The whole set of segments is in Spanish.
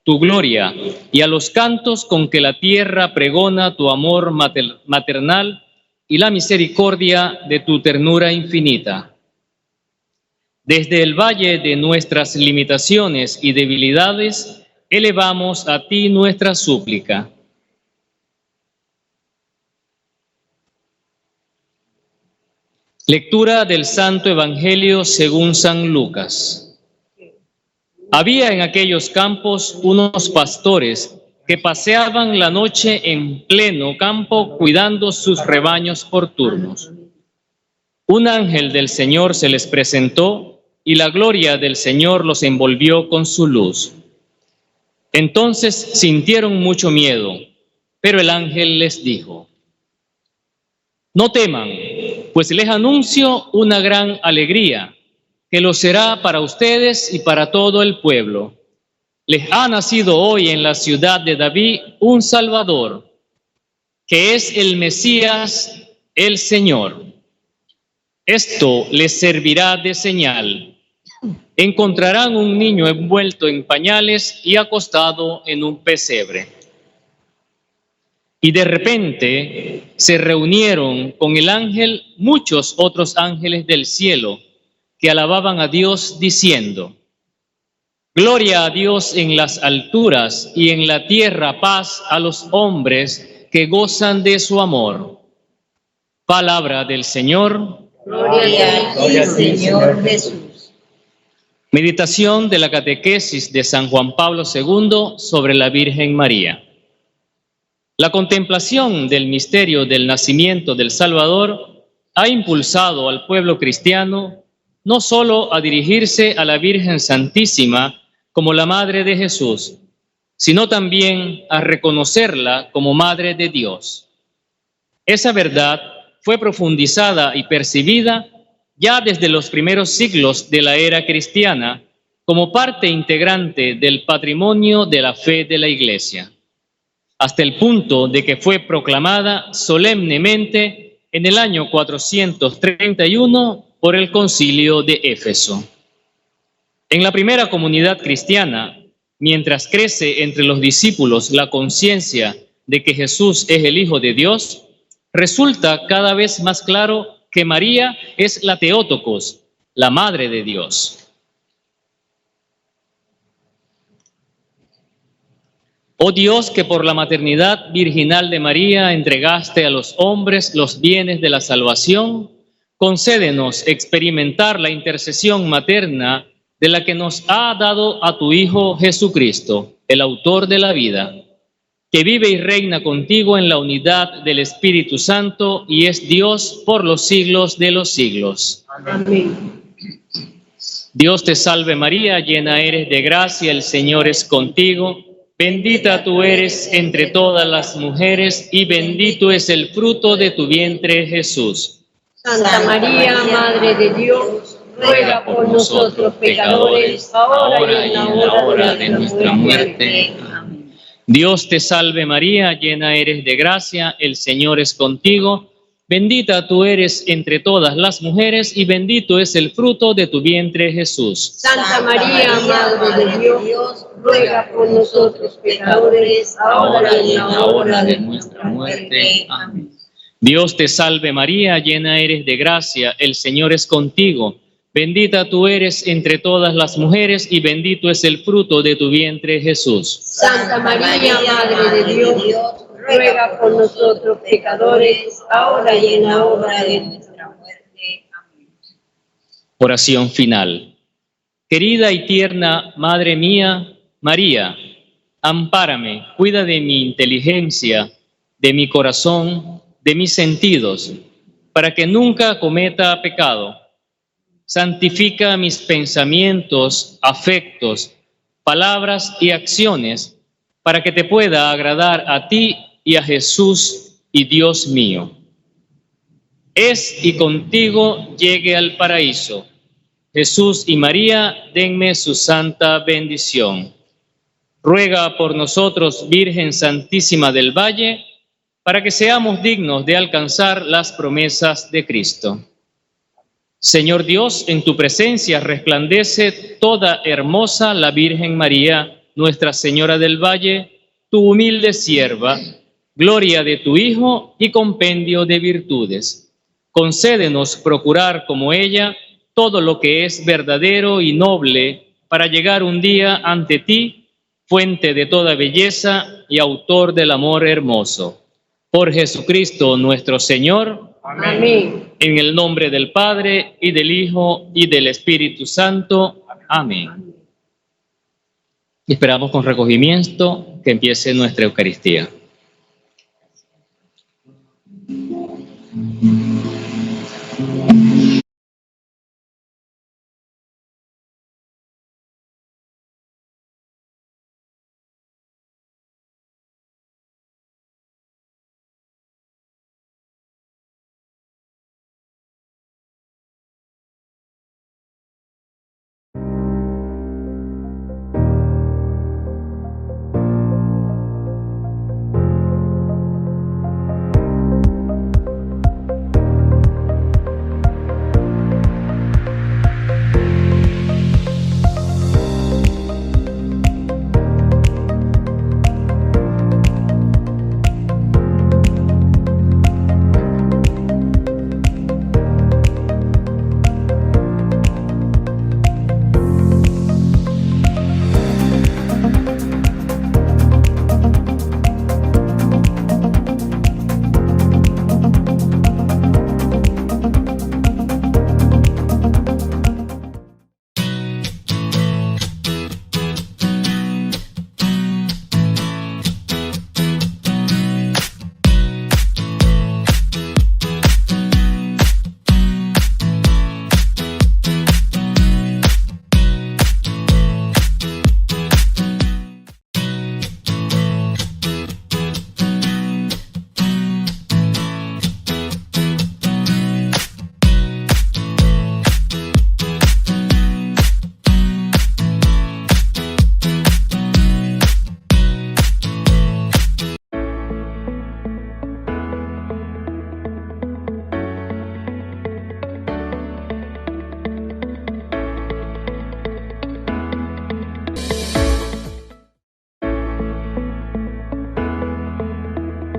tu gloria, y a los cantos con que la tierra pregona tu amor maternal y la misericordia de tu ternura infinita. Desde el valle de nuestras limitaciones y debilidades, elevamos a ti nuestra súplica. Lectura del Santo Evangelio según San Lucas. Había en aquellos campos unos pastores que paseaban la noche en pleno campo cuidando sus rebaños por turnos. Un ángel del Señor se les presentó y la gloria del Señor los envolvió con su luz. Entonces sintieron mucho miedo, pero el ángel les dijo: no teman, pues les anuncio una gran alegría, que lo será para ustedes y para todo el pueblo. Les ha nacido hoy en la ciudad de David un Salvador, que es el Mesías, el Señor. Esto les servirá de señal. Encontrarán un niño envuelto en pañales y acostado en un pesebre. Y de repente se reunieron con el ángel muchos otros ángeles del cielo que alababan a Dios diciendo: gloria a Dios en las alturas y en la tierra paz a los hombres que gozan de su amor. Palabra del Señor. Gloria a ti, Señor Jesús. Meditación de la catequesis de San Juan Pablo II sobre la Virgen María. La contemplación del misterio del nacimiento del Salvador ha impulsado al pueblo cristiano no solo a dirigirse a la Virgen Santísima como la Madre de Jesús, sino también a reconocerla como Madre de Dios. Esa verdad fue profundizada y percibida ya desde los primeros siglos de la era cristiana como parte integrante del patrimonio de la fe de la Iglesia, hasta el punto de que fue proclamada solemnemente en el año 431 por el Concilio de Éfeso. En la primera comunidad cristiana, mientras crece entre los discípulos la conciencia de que Jesús es el Hijo de Dios, resulta cada vez más claro que María es la Theotokos, la Madre de Dios. Oh Dios, que por la maternidad virginal de María entregaste a los hombres los bienes de la salvación, concédenos experimentar la intercesión materna de la que nos ha dado a tu Hijo Jesucristo, el autor de la vida, que vive y reina contigo en la unidad del Espíritu Santo y es Dios por los siglos de los siglos. Amén. Dios te salve María, llena eres de gracia, el Señor es contigo. Bendita tú eres entre todas las mujeres y bendito es el fruto de tu vientre, Jesús. Santa María, Madre de Dios, ruega por nosotros pecadores, ahora y en la hora de nuestra muerte. Amén. Dios te salve María, llena eres de gracia, el Señor es contigo. Bendita tú eres entre todas las mujeres y bendito es el fruto de tu vientre, Jesús. Santa María, Madre de Dios, ruega por nosotros pecadores, ahora y en la hora de nuestra muerte. Amén. Dios te salve María, llena eres de gracia, el Señor es contigo. Bendita tú eres entre todas las mujeres y bendito es el fruto de tu vientre, Jesús. Santa María, Madre de Dios, ruega por nosotros pecadores, ahora y en la hora de nuestra muerte. Amén. Oración final. Querida y tierna Madre mía, María, ampárame, cuida de mi inteligencia, de mi corazón, de mis sentidos, para que nunca cometa pecado. Santifica mis pensamientos, afectos, palabras y acciones, para que te pueda agradar a ti y a Jesús y Dios mío. Es y contigo llegue al paraíso. Jesús y María, denme su santa bendición. Ruega por nosotros, Virgen Santísima del Valle, para que seamos dignos de alcanzar las promesas de Cristo. Señor Dios, en tu presencia resplandece toda hermosa la Virgen María, Nuestra Señora del Valle, tu humilde sierva, gloria de tu Hijo y compendio de virtudes. Concédenos procurar como ella todo lo que es verdadero y noble para llegar un día ante ti, fuente de toda belleza y autor del amor hermoso. Por Jesucristo nuestro Señor. Amén. En el nombre del Padre, y del Hijo, y del Espíritu Santo. Amén. Esperamos con recogimiento que empiece nuestra Eucaristía.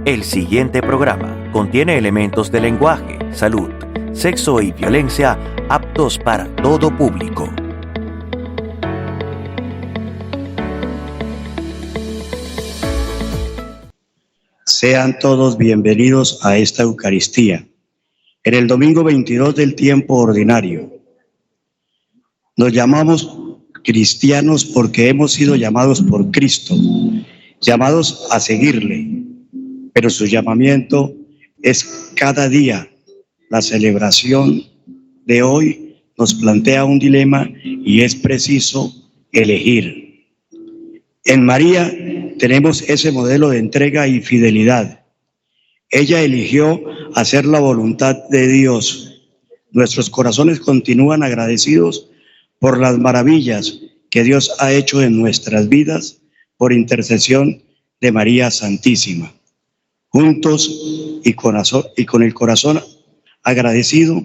El siguiente programa contiene elementos de lenguaje, salud, sexo y violencia aptos para todo público. Sean todos bienvenidos a esta Eucaristía, en el domingo 22 del tiempo ordinario. Nos llamamos cristianos porque hemos sido llamados por Cristo, llamados a seguirle, pero su llamamiento es cada día. La celebración de hoy nos plantea un dilema y es preciso elegir. En María tenemos ese modelo de entrega y fidelidad. Ella eligió hacer la voluntad de Dios. Nuestros corazones continúan agradecidos por las maravillas que Dios ha hecho en nuestras vidas por intercesión de María Santísima. Juntos y con el corazón agradecido,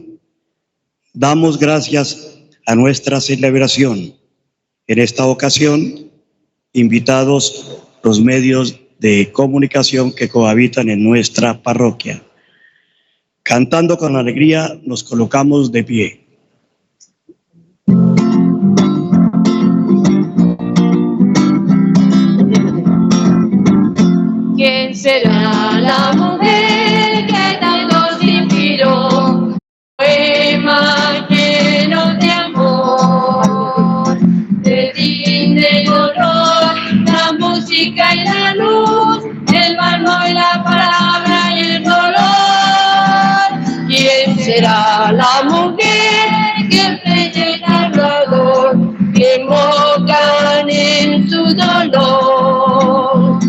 damos gracias a nuestra celebración. En esta ocasión, invitados los medios de comunicación que cohabitan en nuestra parroquia. Cantando con alegría, nos colocamos de pie. ¿Quién será la mujer que tanto se inspiró? Poema lleno de amor, de tinta y dolor, la música y la luz, el mármol y la palabra y el dolor. ¿Quién será la mujer que ofrece el Salvador, que invocan en su dolor?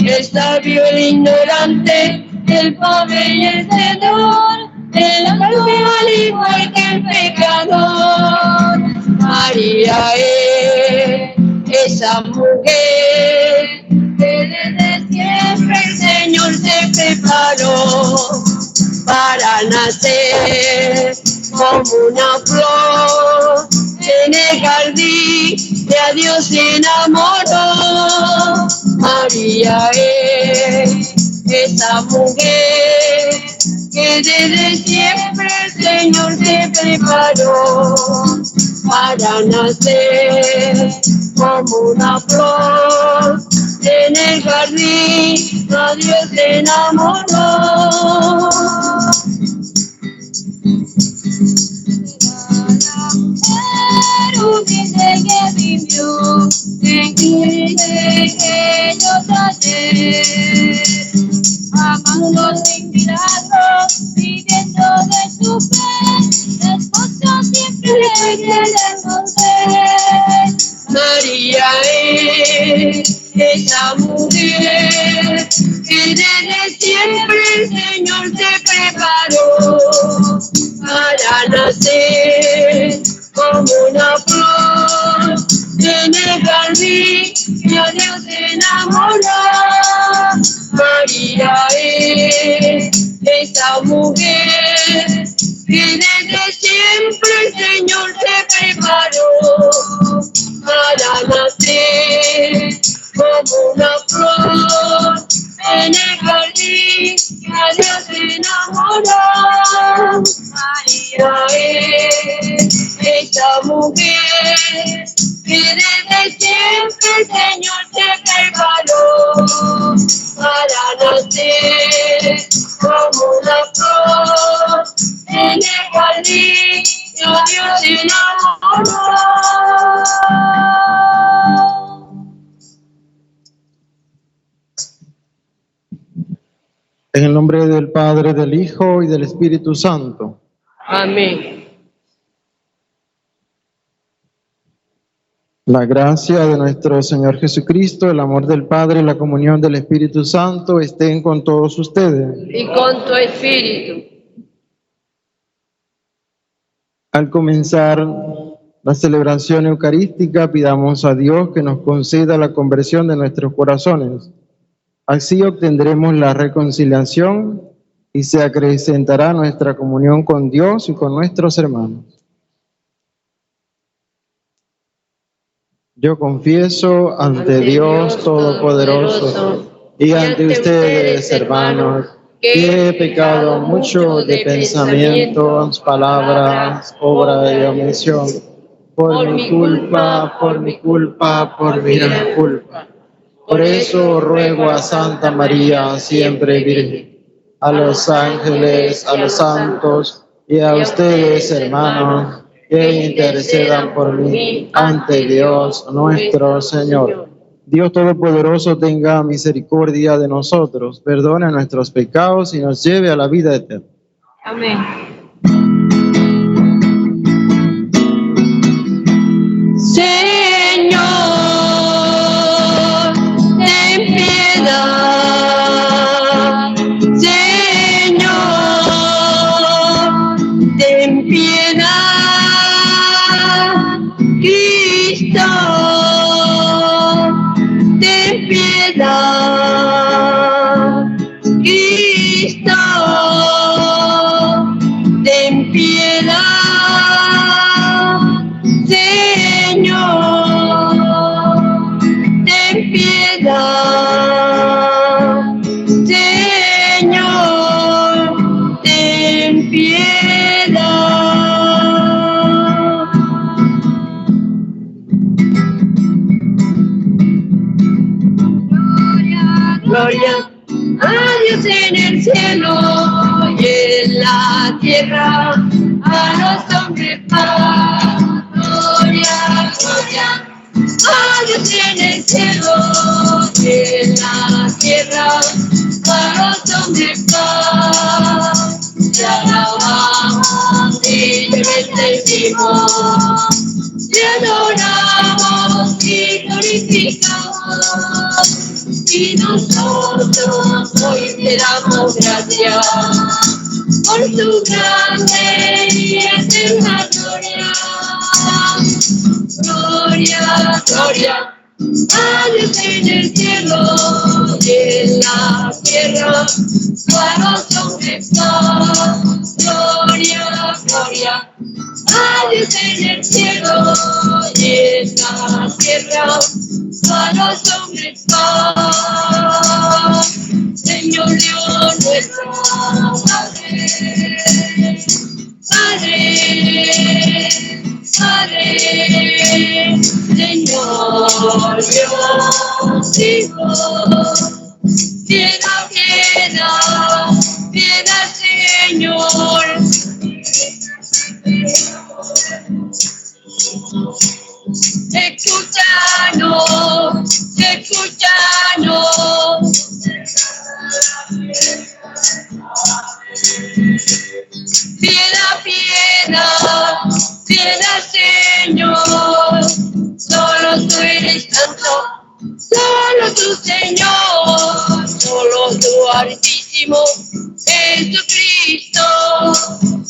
El sabio, el ignorante, el pobre y el señor, el amor al igual que el pecador. María es esa mujer que desde siempre el Señor se preparó para nacer como una flor en el jardín de a Dios se enamoró. María es esa mujer que desde siempre el Señor se preparó para nacer como una flor en el jardín. A Dios se enamoró. Pero dice que vivió en pequeños ayer, amando sin mirarlo, viviendo de su fe, la esposa siempre le quiere conocer. María es esa mujer que desde siempre el Señor se preparó para nacer como una flor en el jardín y a Dios se enamoró. María es esa mujer que desde siempre el Señor se preparó para nacer como una flor en el jardín y a Dios se enamoró. María es esa mujer que desde siempre el Señor se preparó para nacer como una flor en el jardín y a Dios se enamoró. En el nombre del Padre, del Hijo y del Espíritu Santo. Amén. La gracia de nuestro Señor Jesucristo, el amor del Padre y la comunión del Espíritu Santo estén con todos ustedes. Y con tu espíritu. Al comenzar la celebración eucarística, pidamos a Dios que nos conceda la conversión de nuestros corazones. Así obtendremos la reconciliación y se acrecentará nuestra comunión con Dios y con nuestros hermanos. Yo confieso ante Dios Todopoderoso y ante ustedes, hermanos, que he pecado mucho de pensamientos, palabras, obra y omisión, por mi culpa, por mi gran culpa. Por eso ruego a Santa María, siempre Virgen, a los ángeles, a los santos y a ustedes, hermanos, que intercedan por mí ante Dios nuestro Señor. Dios Todopoderoso tenga misericordia de nosotros, perdone nuestros pecados y nos lleve a la vida eterna. Amén. Señor, ten piedad. Señor, ten piedad. Cristo, ten piedad. Cristo, ten piedad. Señor, ten piedad. Señor, ten piedad. Gloria a Dios en el cielo y en la tierra, a los hombres paz. Gloria, gloria a Dios en el cielo y en la tierra, a los hombres paz. Te alabamos y te bendecimos, te adoramos y glorificamos. Y nosotros hoy te damos gracias por tu grande y eterna gloria. Gloria, gloria a Dios en el cielo y en la tierra, a los hombres paz. Gloria, gloria Adiós en el cielo y en la tierra, a los hombres paz. Señor Dios nuestro Padre, Padre, Señor Dios Hijo, piedad, Señor. Escúchanos. Piedad, Señor. Solo tú eres santo, solo tú, Señor, solo tú, Altísimo Jesucristo,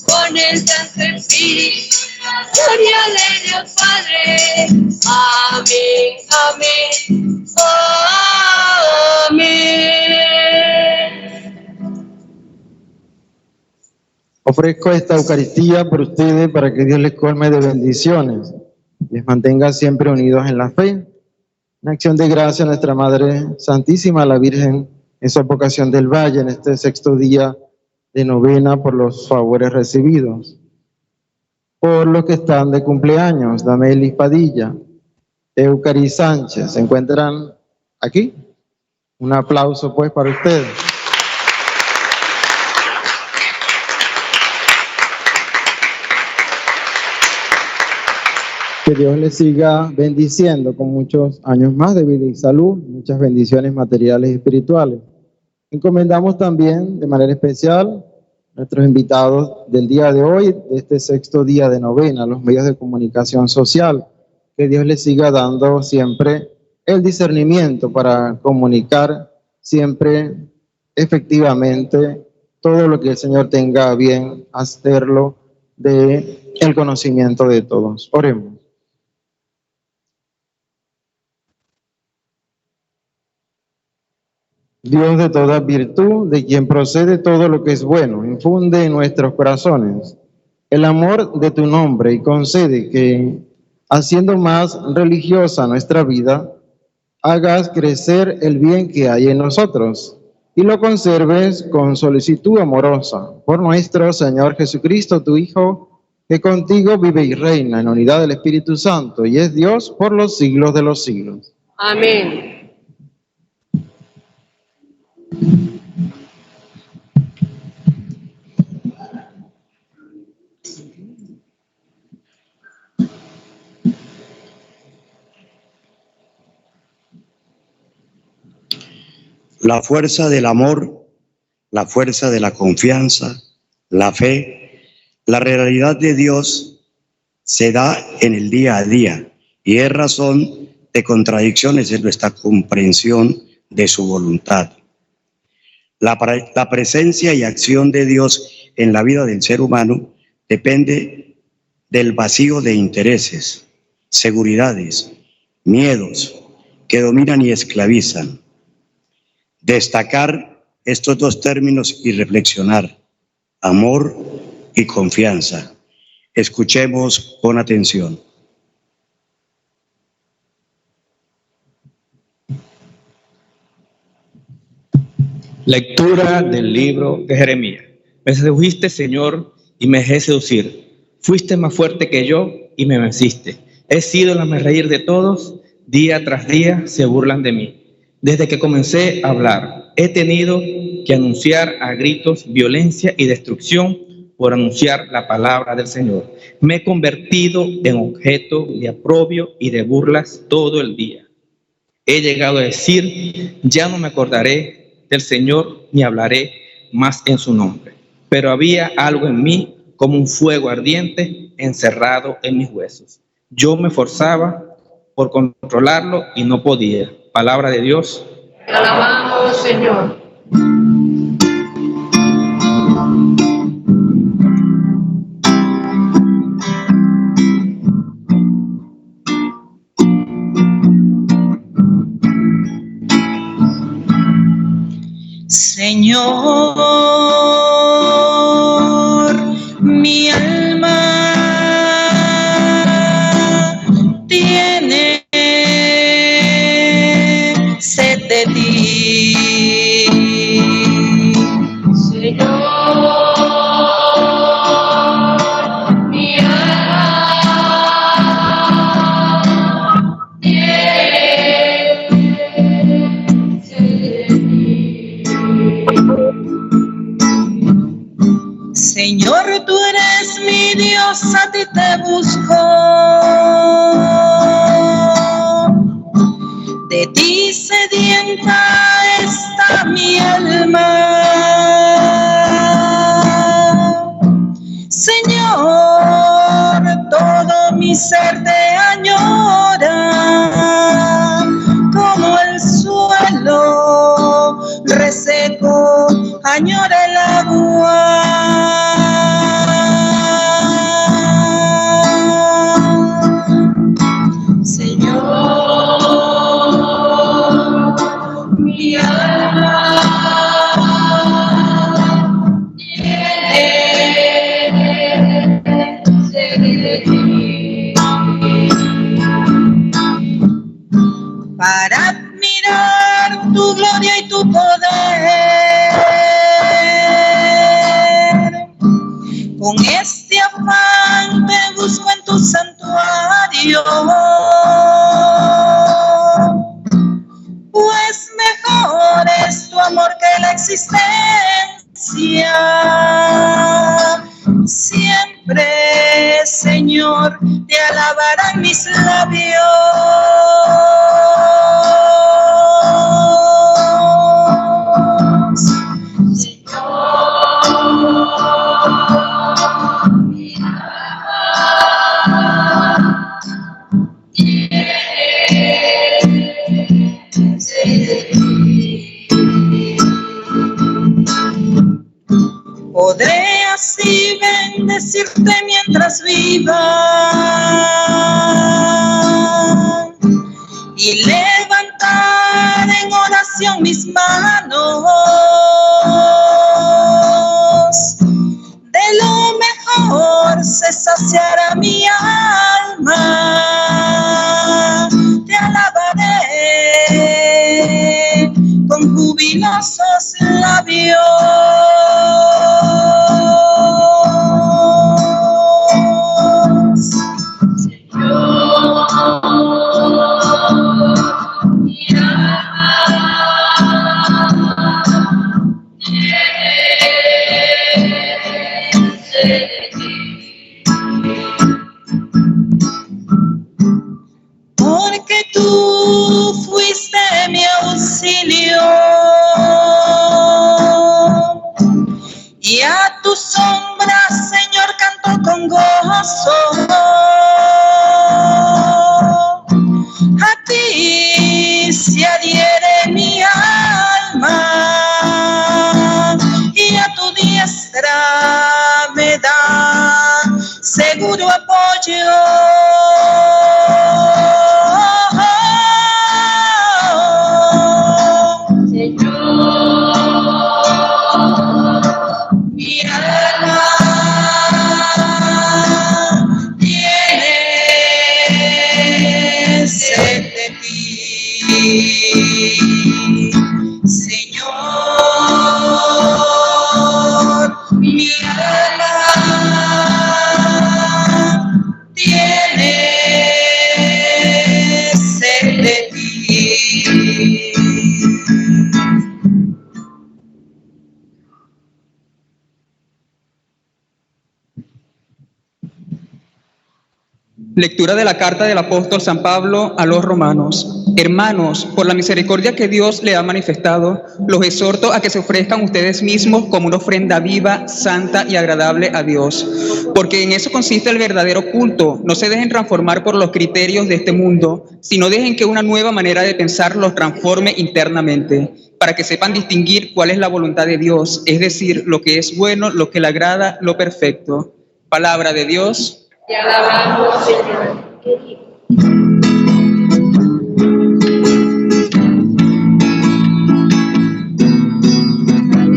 con el Santo Espíritu. Gloria de Dios Padre. Amén, amén, amén. Ofrezco esta Eucaristía por ustedes para que Dios les colme de bendiciones, les mantenga siempre unidos en la fe. En acción de gracia a nuestra Madre Santísima, la Virgen, en su advocación del Valle, en este 6º día de novena, por los favores recibidos. Por los que están de cumpleaños, Damelis Padilla, Eucari Sánchez, ¿se encuentran aquí? Un aplauso pues para ustedes. Que Dios les siga bendiciendo con muchos años más de vida y salud, muchas bendiciones materiales y espirituales. Encomendamos también de manera especial nuestros invitados del día de hoy, de este 6º día de novena, los medios de comunicación social. Que Dios les siga dando siempre el discernimiento para comunicar siempre efectivamente todo lo que el Señor tenga a bien hacerlo de el conocimiento de todos. Oremos. Dios de toda virtud, de quien procede todo lo que es bueno, infunde en nuestros corazones el amor de tu nombre y concede que, haciendo más religiosa nuestra vida, hagas crecer el bien que hay en nosotros y lo conserves con solicitud amorosa por nuestro Señor Jesucristo, tu Hijo, que contigo vive y reina en unidad del Espíritu Santo y es Dios por los siglos de los siglos. Amén. La fuerza del amor, la fuerza de la confianza, la fe, la realidad de Dios se da en el día a día y es razón de contradicciones en nuestra comprensión de su voluntad. La presencia y acción de Dios en la vida del ser humano depende del vacío de intereses, seguridades, miedos que dominan y esclavizan. Destacar estos dos términos y reflexionar: amor y confianza. Escuchemos con atención. Lectura del libro de Jeremías. Me sedujiste, Señor, y me dejé seducir. Fuiste más fuerte que yo y me venciste. He sido el hazmerreír de todos, día tras día se burlan de mí. Desde que comencé a hablar, he tenido que anunciar a gritos violencia y destrucción por anunciar la palabra del Señor. Me he convertido en objeto de aprobio y de burlas todo el día. He llegado a decir, ya no me acordaré del Señor ni hablaré más en su nombre. Pero había algo en mí como un fuego ardiente encerrado en mis huesos. Yo me forzaba por controlarlo y no podía. Palabra de Dios. Te alabamos, Señor. Señor, mi alma ti. Señor, mi alma tiene sed de ti. Señor, tú eres mi Dios, a ti te busco. De ti sedienta está mi alma. Señor, todo mi ser te añora, como el suelo reseco añora el agua. Mi alma tiene sed de ti. Para admirar tu gloria y tu poder, con este afán te busco en tu santuario. Pues mejor es tu amor que la existencia. Siempre, Señor, te alabarán mis labios. Señor, mi alma tiene sed de ti. Podré así bendecirte mientras viva y levantar en oración mis manos. De lo mejor se saciará mi alma. Te alabaré con jubilosos labios. Porque tú fuiste mi auxilio y a tu sombra, Señor, canto con gozo. A ti se adhiere mi alma y a tu diestra me da seguro apoyo. Mi alma tiene sed de ti. Señor, mi alma tiene sed de ti. Lectura de la carta del apóstol San Pablo a los romanos. Hermanos, por la misericordia que Dios le ha manifestado, los exhorto a que se ofrezcan ustedes mismos como una ofrenda viva, santa y agradable a Dios, porque en eso consiste el verdadero culto. No se dejen transformar por los criterios de este mundo, sino dejen que una nueva manera de pensar los transforme internamente, para que sepan distinguir cuál es la voluntad de Dios, es decir, lo que es bueno, lo que le agrada, lo perfecto. Palabra de Dios. Te alabamos, Señor.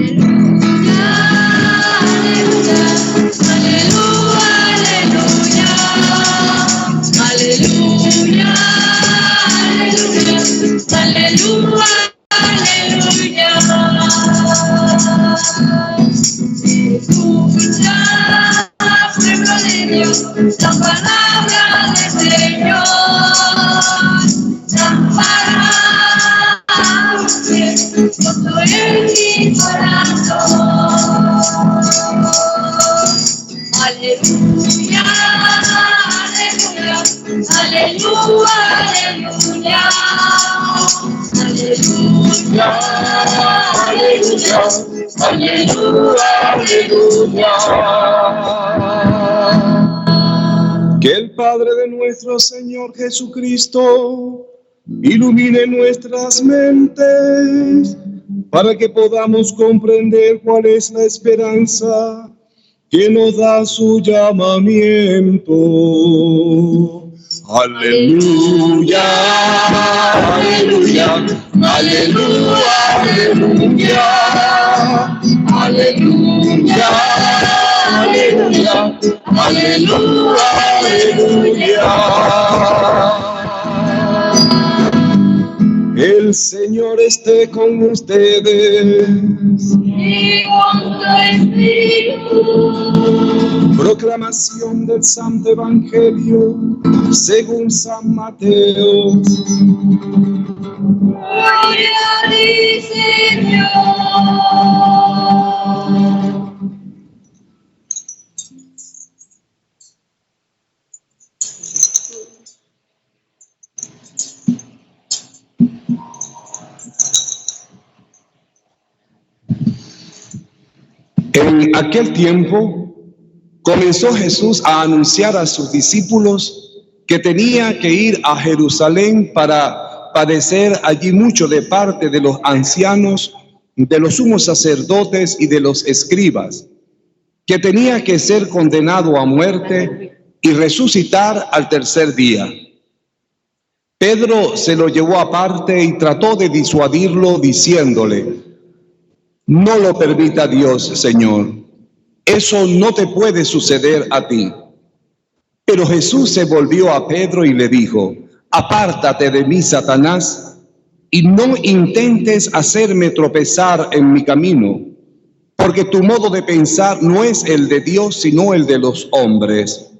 Aleluya, aleluya, aleluya, aleluya, Escucha, pueblo de Dios, la palabra del Señor. La palabra gozo en mi corazón. Aleluya, aleluya, aleluya, aleluya. Aleluya, aleluya, aleluya, aleluya. Que el Padre de nuestro Señor Jesucristo ilumine nuestras mentes para que podamos comprender cuál es la esperanza que nos da su llamamiento. Aleluya, aleluya, aleluya, aleluya, aleluya, aleluya, aleluya, aleluya. El Señor esté con ustedes. Y con tu espíritu. Proclamación del Santo Evangelio según San Mateo. Gloria a ti, Señor. En aquel tiempo comenzó Jesús a anunciar a sus discípulos que tenía que ir a Jerusalén para padecer allí mucho de parte de los ancianos, de los sumos sacerdotes y de los escribas, que tenía que ser condenado a muerte y resucitar al tercer día. Pedro se lo llevó aparte y trató de disuadirlo diciéndole: no lo permita Dios, Señor. Eso no te puede suceder a ti. Pero Jesús se volvió a Pedro y le dijo: apártate de mí, Satanás, y no intentes hacerme tropezar en mi camino, porque tu modo de pensar no es el de Dios, sino el de los hombres.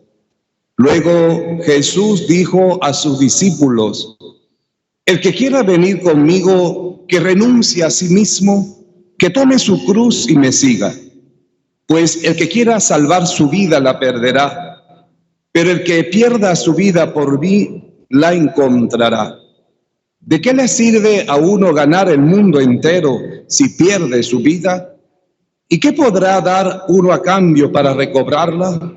Luego Jesús dijo a sus discípulos: el que quiera venir conmigo, que renuncie a sí mismo, que tome su cruz y me siga. Pues el que quiera salvar su vida la perderá, pero el que pierda su vida por mí la encontrará. ¿De qué le sirve a uno ganar el mundo entero si pierde su vida? ¿Y qué podrá dar uno a cambio para recobrarla?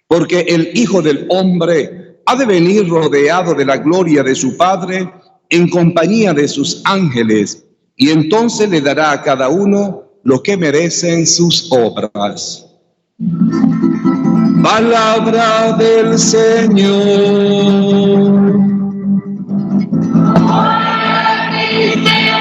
Porque el Hijo del Hombre ha de venir rodeado de la gloria de su Padre en compañía de sus ángeles, y entonces le dará a cada uno lo que merecen sus obras. Palabra del Señor. Gloria a ti, Señor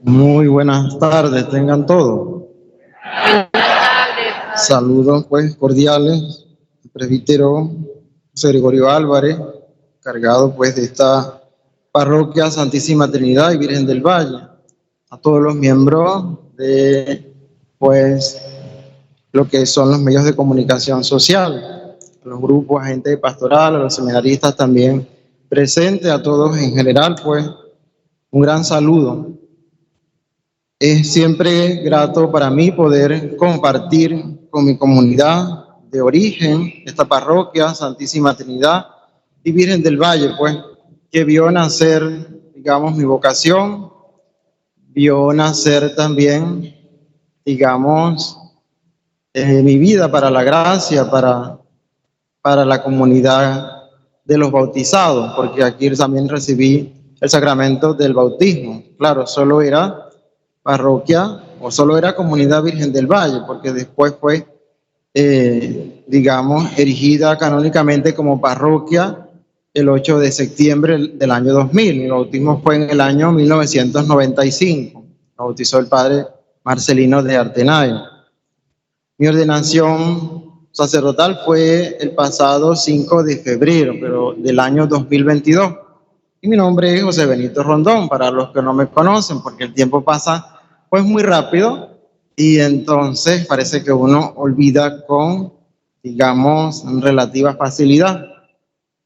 Muy buenas tardes, tengan todos. Saludos pues cordiales al presbítero José Gregorio Álvarez, cargado pues de esta parroquia Santísima Trinidad y Virgen del Valle, a todos los miembros de pues lo que son los medios de comunicación social, a los grupos, agentes pastoral, a los seminaristas también presentes, a todos en general pues un gran saludo. Es siempre grato para mí poder compartir con mi comunidad de origen esta parroquia Santísima Trinidad y Virgen del Valle, pues, que vio nacer, digamos, mi vocación, vio nacer también, digamos, mi vida para la gracia, para la comunidad de los bautizados, porque aquí también recibí el sacramento del bautismo. Claro, solo era parroquia o solo era Comunidad Virgen del Valle, porque después fue, digamos, erigida canónicamente como parroquia el 8 de septiembre del año 2000. Mi bautismo fue en el año 1995. Me bautizó el padre Marcelino de Artenay. Mi ordenación sacerdotal fue el pasado 5 de febrero, pero del año 2022. Y mi nombre es José Benito Rondón, para los que no me conocen, porque el tiempo pasa pues muy rápido y entonces parece que uno olvida con, digamos, relativa facilidad.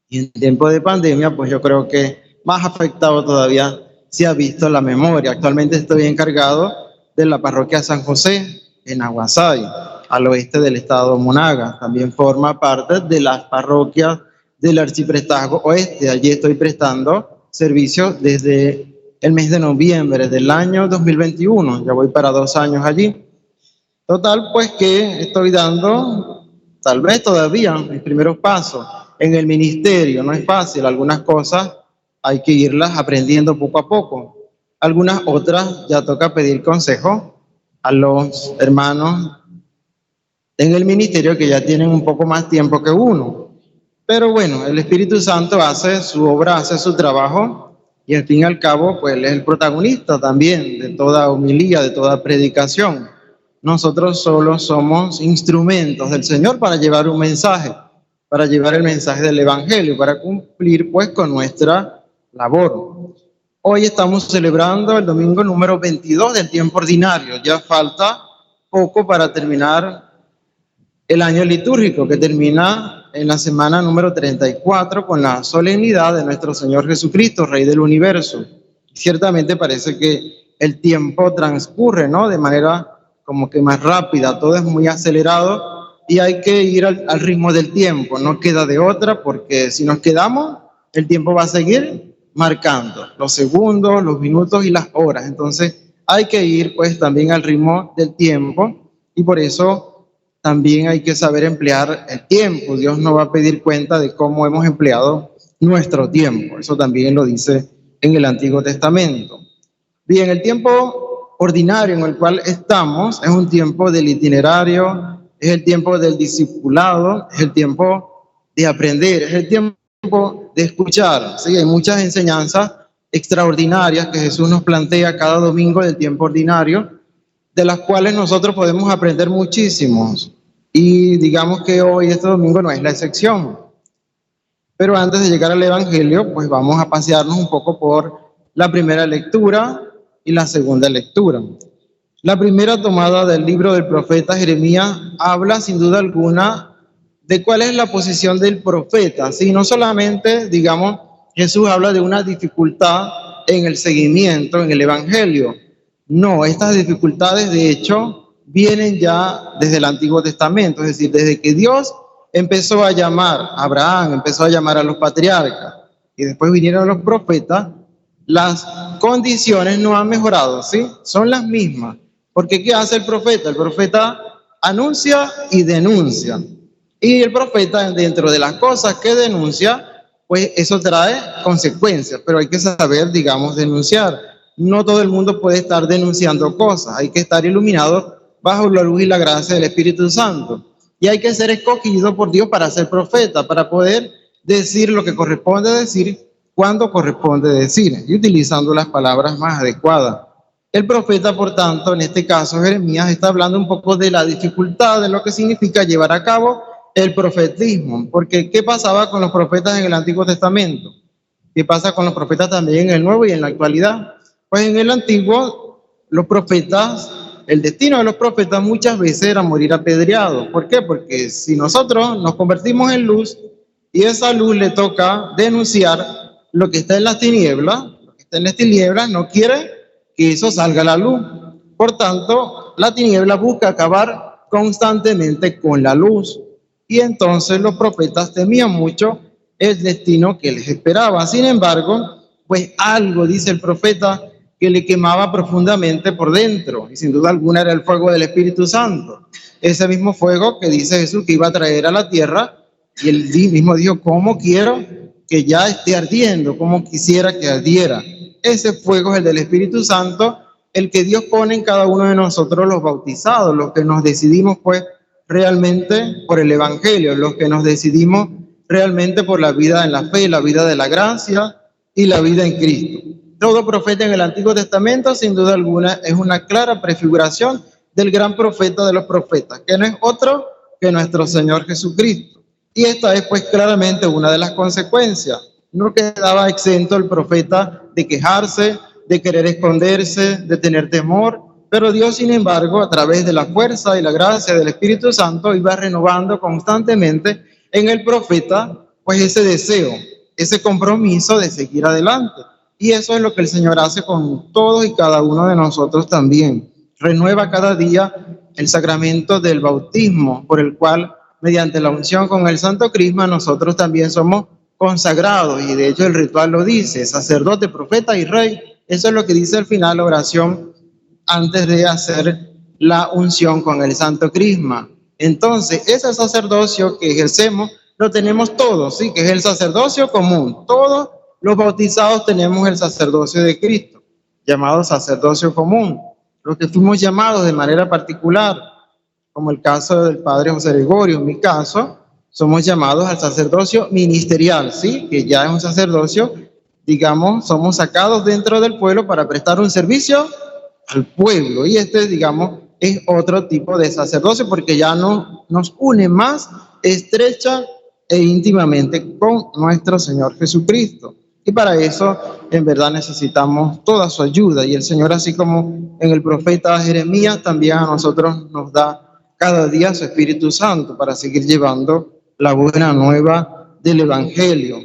Y en tiempo de pandemia, pues yo creo que más afectado todavía se ha visto la memoria. Actualmente estoy encargado de la parroquia San José en Aguasay, al oeste del estado Monagas. También forma parte de las parroquias del Arciprestazgo Oeste. Allí estoy prestando servicios desde el mes de noviembre del año 2021. Ya voy para 2 años allí. Total, pues que estoy dando, tal vez todavía, mis primeros pasos en el ministerio. No es fácil, algunas cosas hay que irlas aprendiendo poco a poco. Algunas otras ya toca pedir consejo a los hermanos en el ministerio que ya tienen un poco más tiempo que uno. Pero bueno, el Espíritu Santo hace su obra, hace su trabajo, y al fin y al cabo, pues él es el protagonista también de toda homilía, de toda predicación. Nosotros solo somos instrumentos del Señor para llevar un mensaje, para llevar el mensaje del Evangelio, para cumplir pues con nuestra labor. Hoy estamos celebrando el domingo número 22 del tiempo ordinario. Ya falta poco para terminar el año litúrgico, que termina en la semana número 34 con la solemnidad de nuestro Señor Jesucristo, Rey del Universo. Ciertamente parece que el tiempo transcurre, ¿no?, de manera como que más rápida, todo es muy acelerado y hay que ir al ritmo del tiempo, no queda de otra, porque si nos quedamos, el tiempo va a seguir marcando los segundos, los minutos y las horas. Entonces hay que ir pues también al ritmo del tiempo, y por eso también hay que saber emplear el tiempo. Dios nos va a pedir cuenta de cómo hemos empleado nuestro tiempo. Eso también lo dice en el Antiguo Testamento. Bien, el tiempo ordinario en el cual estamos es un tiempo del itinerario, es el tiempo del discipulado, es el tiempo de aprender, es el tiempo de escuchar. Sí, hay muchas enseñanzas extraordinarias que Jesús nos plantea cada domingo del tiempo ordinario, de las cuales nosotros podemos aprender muchísimos. Y digamos que hoy, este domingo, no es la excepción. Pero antes de llegar al Evangelio, pues vamos a pasearnos un poco por la primera lectura y la segunda lectura. La primera, tomada del libro del profeta Jeremías, habla sin duda alguna de cuál es la posición del profeta. Sí, no solamente, digamos, Jesús habla de una dificultad en el seguimiento, en el Evangelio. No, estas dificultades de hecho vienen ya desde el Antiguo Testamento, es decir, desde que Dios empezó a llamar a Abraham, empezó a llamar a los patriarcas y después vinieron los profetas, las condiciones no han mejorado, ¿sí? Son las mismas. Porque ¿qué hace el profeta? El profeta anuncia y denuncia. Y el profeta, dentro de las cosas que denuncia, pues eso trae consecuencias, pero hay que saber, digamos, denunciar. No todo el mundo puede estar denunciando cosas, hay que estar iluminado bajo la luz y la gracia del Espíritu Santo. Y hay que ser escogido por Dios para ser profeta, para poder decir lo que corresponde decir cuando corresponde decir, y utilizando las palabras más adecuadas. El profeta, por tanto, en este caso Jeremías, está hablando un poco de la dificultad de lo que significa llevar a cabo el profetismo. Porque ¿qué pasaba con los profetas en el Antiguo Testamento? ¿Qué pasa con los profetas también en el Nuevo y en la actualidad? Pues en el Antiguo, los profetas, el destino de los profetas muchas veces era morir apedreados. ¿Por qué? Porque si nosotros nos convertimos en luz y esa luz le toca denunciar lo que está en las tinieblas, lo que está en las tinieblas no quiere que eso salga a la luz. Por tanto, la tiniebla busca acabar constantemente con la luz. Y entonces los profetas temían mucho el destino que les esperaba. Sin embargo, pues algo, dice el profeta, que le quemaba profundamente por dentro, y sin duda alguna era el fuego del Espíritu Santo. Ese mismo fuego que dice Jesús que iba a traer a la tierra, y él mismo dijo, ¿cómo quiero que ya esté ardiendo? ¿Cómo quisiera que ardiera? Ese fuego es el del Espíritu Santo, el que Dios pone en cada uno de nosotros los bautizados, los que nos decidimos pues realmente por el Evangelio, los que nos decidimos realmente por la vida en la fe, la vida de la gracia y la vida en Cristo. Todo profeta en el Antiguo Testamento, sin duda alguna, es una clara prefiguración del gran profeta de los profetas, que no es otro que nuestro Señor Jesucristo. Y esta es pues claramente una de las consecuencias. No quedaba exento el profeta de quejarse, de querer esconderse, de tener temor, pero Dios, sin embargo, a través de la fuerza y la gracia del Espíritu Santo, iba renovando constantemente en el profeta pues ese deseo, ese compromiso de seguir adelante. Y eso es lo que el Señor hace con todos y cada uno de nosotros también. Renueva cada día el sacramento del bautismo, por el cual, mediante la unción con el Santo Crisma, nosotros también somos consagrados. Y de hecho el ritual lo dice, sacerdote, profeta y rey. Eso es lo que dice al final la oración antes de hacer la unción con el Santo Crisma. Entonces, ese sacerdocio que ejercemos lo tenemos todos, ¿sí? Que es el sacerdocio común. Todos los bautizados tenemos el sacerdocio de Cristo, llamado sacerdocio común. Los que fuimos llamados de manera particular, como el caso del padre José Gregorio, en mi caso, somos llamados al sacerdocio ministerial, ¿sí? Que ya es un sacerdocio, digamos, somos sacados dentro del pueblo para prestar un servicio al pueblo. Y este, digamos, es otro tipo de sacerdocio porque ya no nos une más estrecha e íntimamente con nuestro Señor Jesucristo. Y para eso, en verdad, necesitamos toda su ayuda. Y el Señor, así como en el profeta Jeremías, también a nosotros nos da cada día su Espíritu Santo para seguir llevando la buena nueva del Evangelio.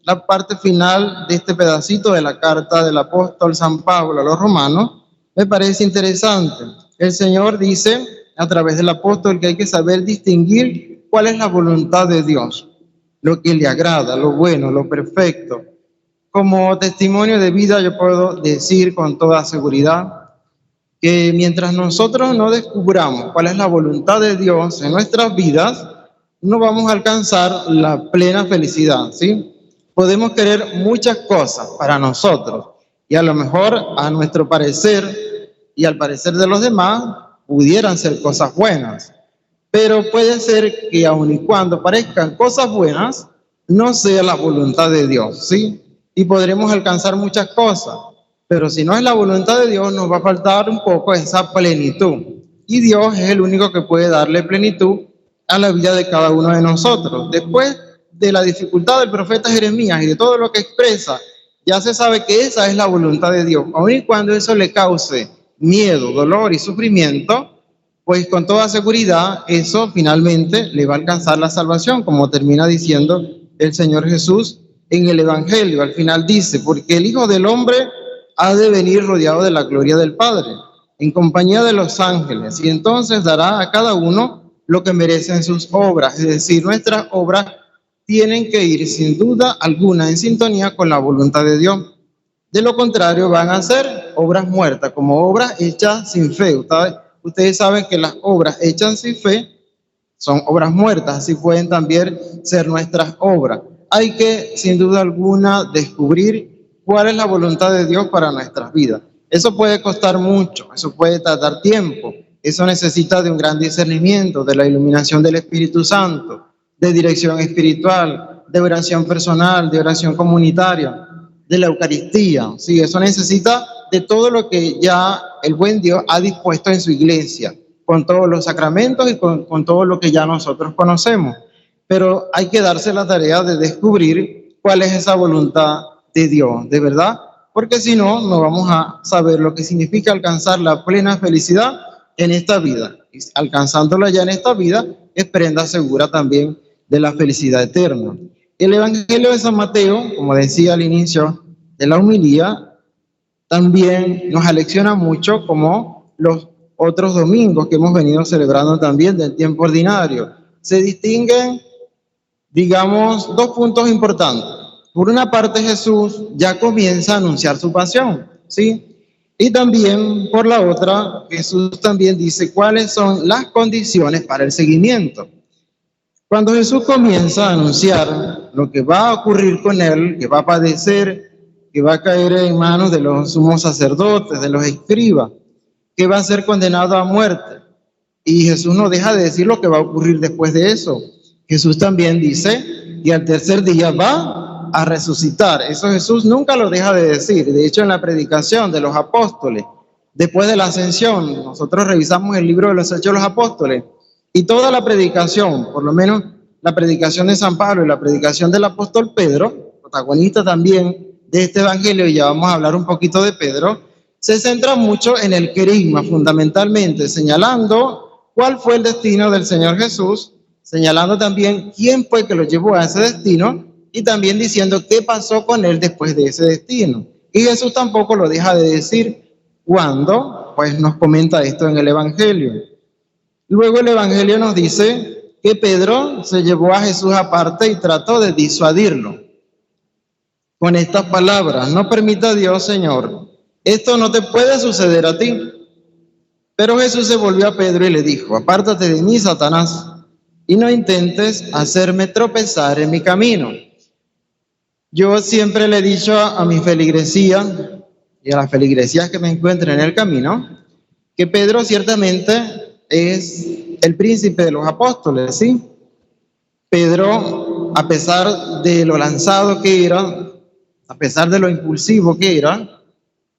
La parte final de este pedacito de la carta del apóstol San Pablo a los romanos me parece interesante. El Señor dice a través del apóstol que hay que saber distinguir cuál es la voluntad de Dios, lo que le agrada, lo bueno, lo perfecto. Como testimonio de vida yo puedo decir con toda seguridad que mientras nosotros no descubramos cuál es la voluntad de Dios en nuestras vidas, no vamos a alcanzar la plena felicidad, ¿sí? Podemos querer muchas cosas para nosotros y a lo mejor a nuestro parecer y al parecer de los demás pudieran ser cosas buenas, pero puede ser que aun y cuando parezcan cosas buenas, no sea la voluntad de Dios, ¿sí? Y podremos alcanzar muchas cosas, pero si no es la voluntad de Dios, nos va a faltar un poco esa plenitud. Y Dios es el único que puede darle plenitud a la vida de cada uno de nosotros. Después de la dificultad del profeta Jeremías y de todo lo que expresa, ya se sabe que esa es la voluntad de Dios. Aun y cuando eso le cause miedo, dolor y sufrimiento, pues con toda seguridad eso finalmente le va a alcanzar la salvación, como termina diciendo el Señor Jesús en el Evangelio. Al final dice, porque el Hijo del Hombre ha de venir rodeado de la gloria del Padre, en compañía de los ángeles, y entonces dará a cada uno lo que merecen sus obras. Es decir, nuestras obras tienen que ir sin duda alguna en sintonía con la voluntad de Dios. De lo contrario, van a ser obras muertas, como obras hechas sin fe. Ustedes saben que las obras hechas sin fe son obras muertas, así pueden también ser nuestras obras. Hay que, sin duda alguna, descubrir cuál es la voluntad de Dios para nuestras vidas. Eso puede costar mucho, eso puede tardar tiempo, eso necesita de un gran discernimiento, de la iluminación del Espíritu Santo, de dirección espiritual, de oración personal, de oración comunitaria, de la Eucaristía. Sí, eso necesita de todo lo que ya el buen Dios ha dispuesto en su iglesia, con todos los sacramentos y con todo lo que ya nosotros conocemos. Pero hay que darse la tarea de descubrir cuál es esa voluntad de Dios, de verdad, porque si no, no vamos a saber lo que significa alcanzar la plena felicidad en esta vida. Y alcanzándola ya en esta vida, es prenda segura también de la felicidad eterna. El Evangelio de San Mateo, como decía al inicio de la homilía, también nos alecciona mucho como los otros domingos que hemos venido celebrando también del tiempo ordinario. Se distinguen, digamos, dos puntos importantes. Por una parte, Jesús ya comienza a anunciar su pasión, ¿sí? Y también, por la otra, Jesús también dice cuáles son las condiciones para el seguimiento. Cuando Jesús comienza a anunciar lo que va a ocurrir con él, que va a padecer, que va a caer en manos de los sumos sacerdotes, de los escribas, que va a ser condenado a muerte. Y Jesús no deja de decir lo que va a ocurrir después de eso. Jesús también dice y al tercer día va a resucitar. Eso Jesús nunca lo deja de decir. De hecho, en la predicación de los apóstoles, después de la ascensión, nosotros revisamos el libro de los Hechos de los Apóstoles y toda la predicación, por lo menos la predicación de San Pablo y la predicación del apóstol Pedro, protagonista también de este evangelio, y ya vamos a hablar un poquito de Pedro, se centra mucho en el querigma, fundamentalmente, señalando cuál fue el destino del Señor Jesús, señalando también quién fue que lo llevó a ese destino y también diciendo qué pasó con él después de ese destino. Y Jesús tampoco lo deja de decir cuando, pues, nos comenta esto en el Evangelio. Luego el Evangelio nos dice que Pedro se llevó a Jesús aparte y trató de disuadirlo con estas palabras: no permita Dios, Señor, esto no te puede suceder a ti. Pero Jesús se volvió a Pedro y le dijo: apártate de mí, Satanás, y no intentes hacerme tropezar en mi camino. Yo siempre le he dicho a mi feligresía y a las feligresías que me encuentren en el camino, que Pedro ciertamente es el príncipe de los apóstoles, ¿sí? Pedro, a pesar de lo lanzado que era, a pesar de lo impulsivo que era,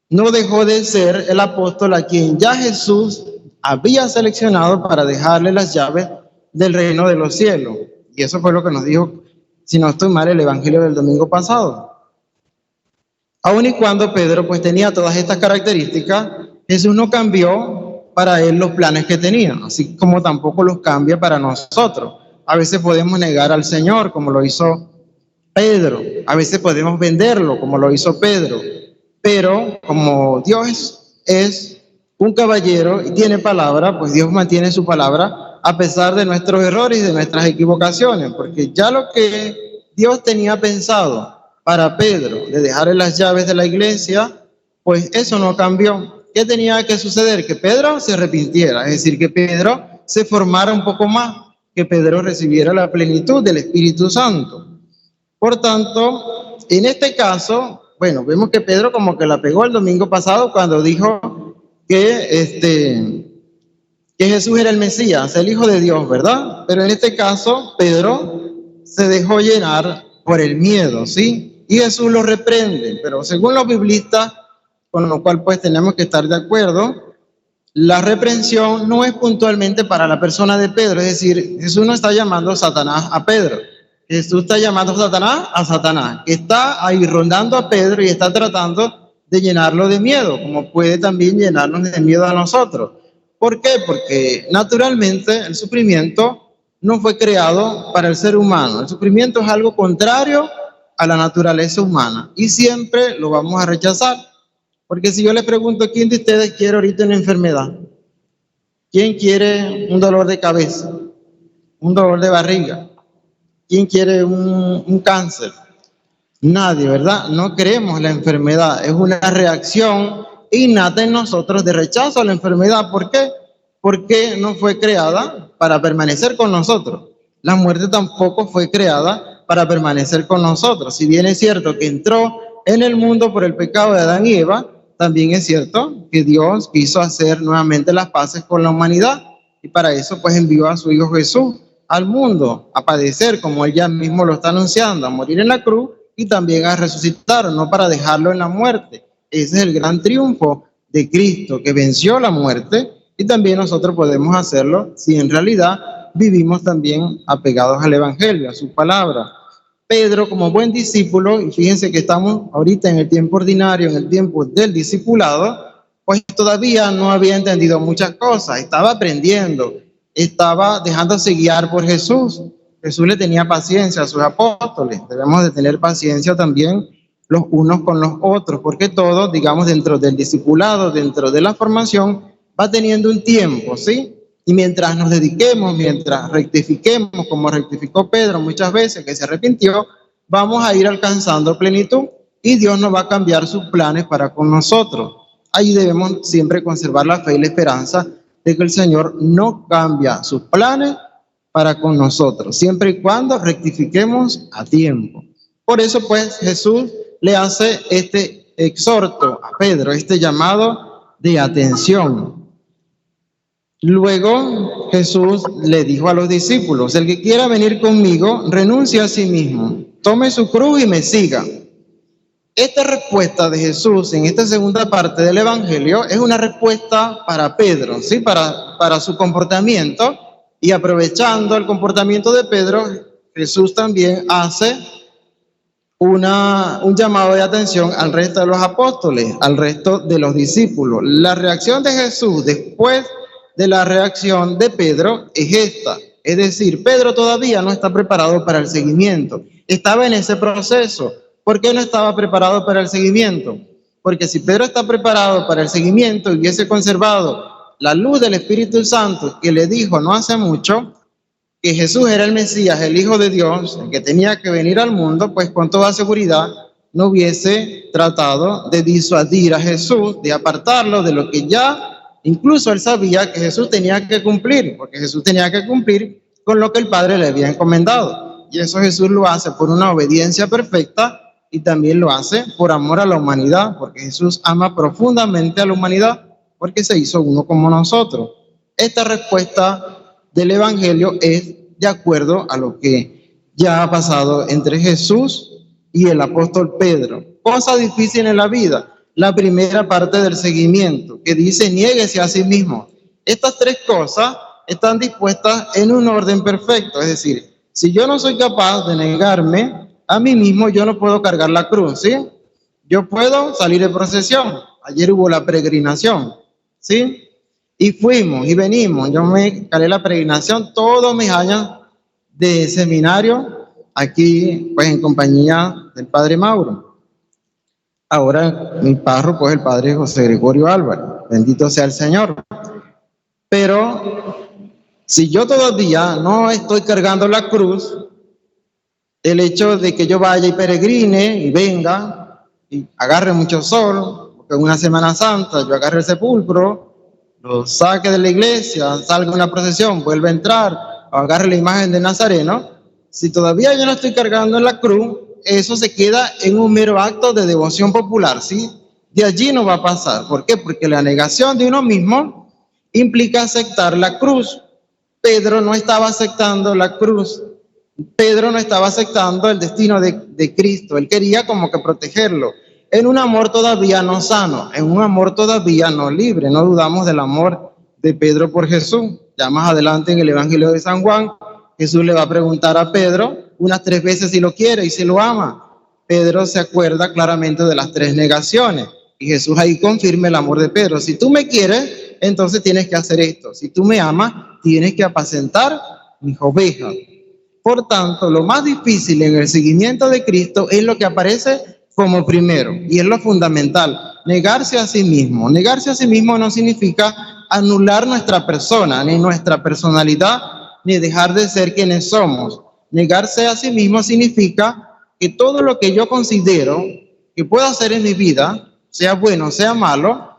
no dejó de ser el apóstol a quien ya Jesús había seleccionado para dejarle las llaves del reino de los cielos. Y eso fue lo que nos dijo, si no estoy mal, el evangelio del domingo pasado. Aun y cuando Pedro pues tenía todas estas características, Jesús no cambió para él los planes que tenía, así como tampoco los cambia para nosotros. A veces podemos negar al Señor, como lo hizo Pedro. A veces podemos venderlo, como lo hizo Pedro. Pero como Dios es un caballero y tiene palabra, pues Dios mantiene su palabra a pesar de nuestros errores y de nuestras equivocaciones, porque ya lo que Dios tenía pensado para Pedro de dejarle las llaves de la iglesia, pues eso no cambió. ¿Qué tenía que suceder? Que Pedro se arrepintiera, es decir, que Pedro se formara un poco más, que Pedro recibiera la plenitud del Espíritu Santo. Por tanto, en este caso, bueno, vemos que Pedro como que la pegó el domingo pasado cuando dijo que Jesús era el Mesías, el Hijo de Dios, ¿verdad? Pero en este caso, Pedro se dejó llenar por el miedo, ¿sí? Y Jesús lo reprende, pero según los biblistas, con lo cual pues tenemos que estar de acuerdo, la reprensión no es puntualmente para la persona de Pedro, es decir, Jesús no está llamando a Satanás a Pedro, Jesús está llamando a Satanás, que está ahí rondando a Pedro y está tratando de llenarlo de miedo, como puede también llenarnos de miedo a nosotros. ¿Por qué? Porque naturalmente el sufrimiento no fue creado para el ser humano. El sufrimiento es algo contrario a la naturaleza humana y siempre lo vamos a rechazar. Porque si yo le pregunto, ¿quién de ustedes quiere ahorita una enfermedad? ¿Quién quiere un dolor de cabeza? ¿Un dolor de barriga? ¿Quién quiere un cáncer? Nadie, ¿verdad? No queremos la enfermedad. Es una reacción innata en nosotros de rechazo a la enfermedad. ¿Por qué? Porque no fue creada para permanecer con nosotros. La muerte tampoco fue creada para permanecer con nosotros. Si bien es cierto que entró en el mundo por el pecado de Adán y Eva, también es cierto que Dios quiso hacer nuevamente las paces con la humanidad y para eso pues envió a su Hijo Jesús al mundo a padecer, como Él ya mismo lo está anunciando, a morir en la cruz y también a resucitar, no para dejarlo en la muerte. Ese es el gran triunfo de Cristo, que venció la muerte, y también nosotros podemos hacerlo si en realidad vivimos también apegados al Evangelio, a su palabra. Pedro, como buen discípulo, y fíjense que estamos ahorita en el tiempo ordinario, en el tiempo del discipulado, pues todavía no había entendido muchas cosas, estaba aprendiendo, estaba dejándose guiar por Jesús. Jesús le tenía paciencia a sus apóstoles. Debemos de tener paciencia también los unos con los otros, porque todo, digamos, dentro del discipulado, dentro de la formación, va teniendo un tiempo, ¿sí? Y mientras nos dediquemos, mientras rectifiquemos, como rectificó Pedro muchas veces, que se arrepintió, vamos a ir alcanzando plenitud y Dios nos va a cambiar sus planes para con nosotros. Ahí debemos siempre conservar la fe y la esperanza de que el Señor no cambia sus planes para con nosotros, siempre y cuando rectifiquemos a tiempo. Por eso, pues, Jesús le hace este exhorto a Pedro, este llamado de atención. Luego, Jesús le dijo a los discípulos: el que quiera venir conmigo, renuncie a sí mismo, tome su cruz y me siga. Esta respuesta de Jesús en esta segunda parte del Evangelio es una respuesta para Pedro, ¿sí? Para su comportamiento, y aprovechando el comportamiento de Pedro, Jesús también hace un llamado de atención al resto de los apóstoles, al resto de los discípulos. La reacción de Jesús después de la reacción de Pedro es esta, es decir, Pedro todavía no está preparado para el seguimiento, estaba en ese proceso. ¿Por qué no estaba preparado para el seguimiento? Porque si Pedro está preparado para el seguimiento y hubiese conservado la luz del Espíritu Santo que le dijo no hace mucho que Jesús era el Mesías, el Hijo de Dios, el que tenía que venir al mundo, pues con toda seguridad no hubiese tratado de disuadir a Jesús, de apartarlo de lo que ya incluso él sabía que Jesús tenía que cumplir, porque Jesús tenía que cumplir con lo que el Padre le había encomendado. Y eso Jesús lo hace por una obediencia perfecta y también lo hace por amor a la humanidad, porque Jesús ama profundamente a la humanidad, porque se hizo uno como nosotros. Esta respuesta del Evangelio es de acuerdo a lo que ya ha pasado entre Jesús y el apóstol Pedro. Cosa difícil en la vida, la primera parte del seguimiento, que dice: niéguese a sí mismo. Estas tres cosas están dispuestas en un orden perfecto, es decir, si yo no soy capaz de negarme a mí mismo, yo no puedo cargar la cruz, ¿sí? Yo puedo salir de procesión. Ayer hubo la peregrinación, ¿sí? Y fuimos y venimos. Yo me cargué la peregrinación todos mis años de seminario, aquí pues en compañía del padre Mauro. Ahora mi párroco es el padre José Gregorio Álvarez, bendito sea el Señor. Pero si yo todavía no estoy cargando la cruz, el hecho de que yo vaya y peregrine y venga y agarre mucho sol, porque en una Semana Santa yo agarre el sepulcro, lo saque de la iglesia, salga una procesión, vuelve a entrar, o agarre la imagen de Nazareno, si todavía yo no estoy cargando en la cruz, eso se queda en un mero acto de devoción popular, ¿sí? De allí no va a pasar. ¿Por qué? Porque la negación de uno mismo implica aceptar la cruz. Pedro no estaba aceptando la cruz. Pedro no estaba aceptando el destino de Cristo. Él quería como que protegerlo. En un amor todavía no sano, en un amor todavía no libre. No dudamos del amor de Pedro por Jesús. Ya más adelante en el Evangelio de San Juan, Jesús le va a preguntar a Pedro unas 3 veces si lo quiere y si lo ama. Pedro se acuerda claramente de las 3 negaciones. Y Jesús ahí confirma el amor de Pedro. Si tú me quieres, entonces tienes que hacer esto. Si tú me amas, tienes que apacentar mis ovejas. Por tanto, lo más difícil en el seguimiento de Cristo es lo que aparece como primero, y es lo fundamental: negarse a sí mismo. Negarse a sí mismo no significa anular nuestra persona, ni nuestra personalidad, ni dejar de ser quienes somos. Negarse a sí mismo significa que todo lo que yo considero que puedo hacer en mi vida, sea bueno, sea malo,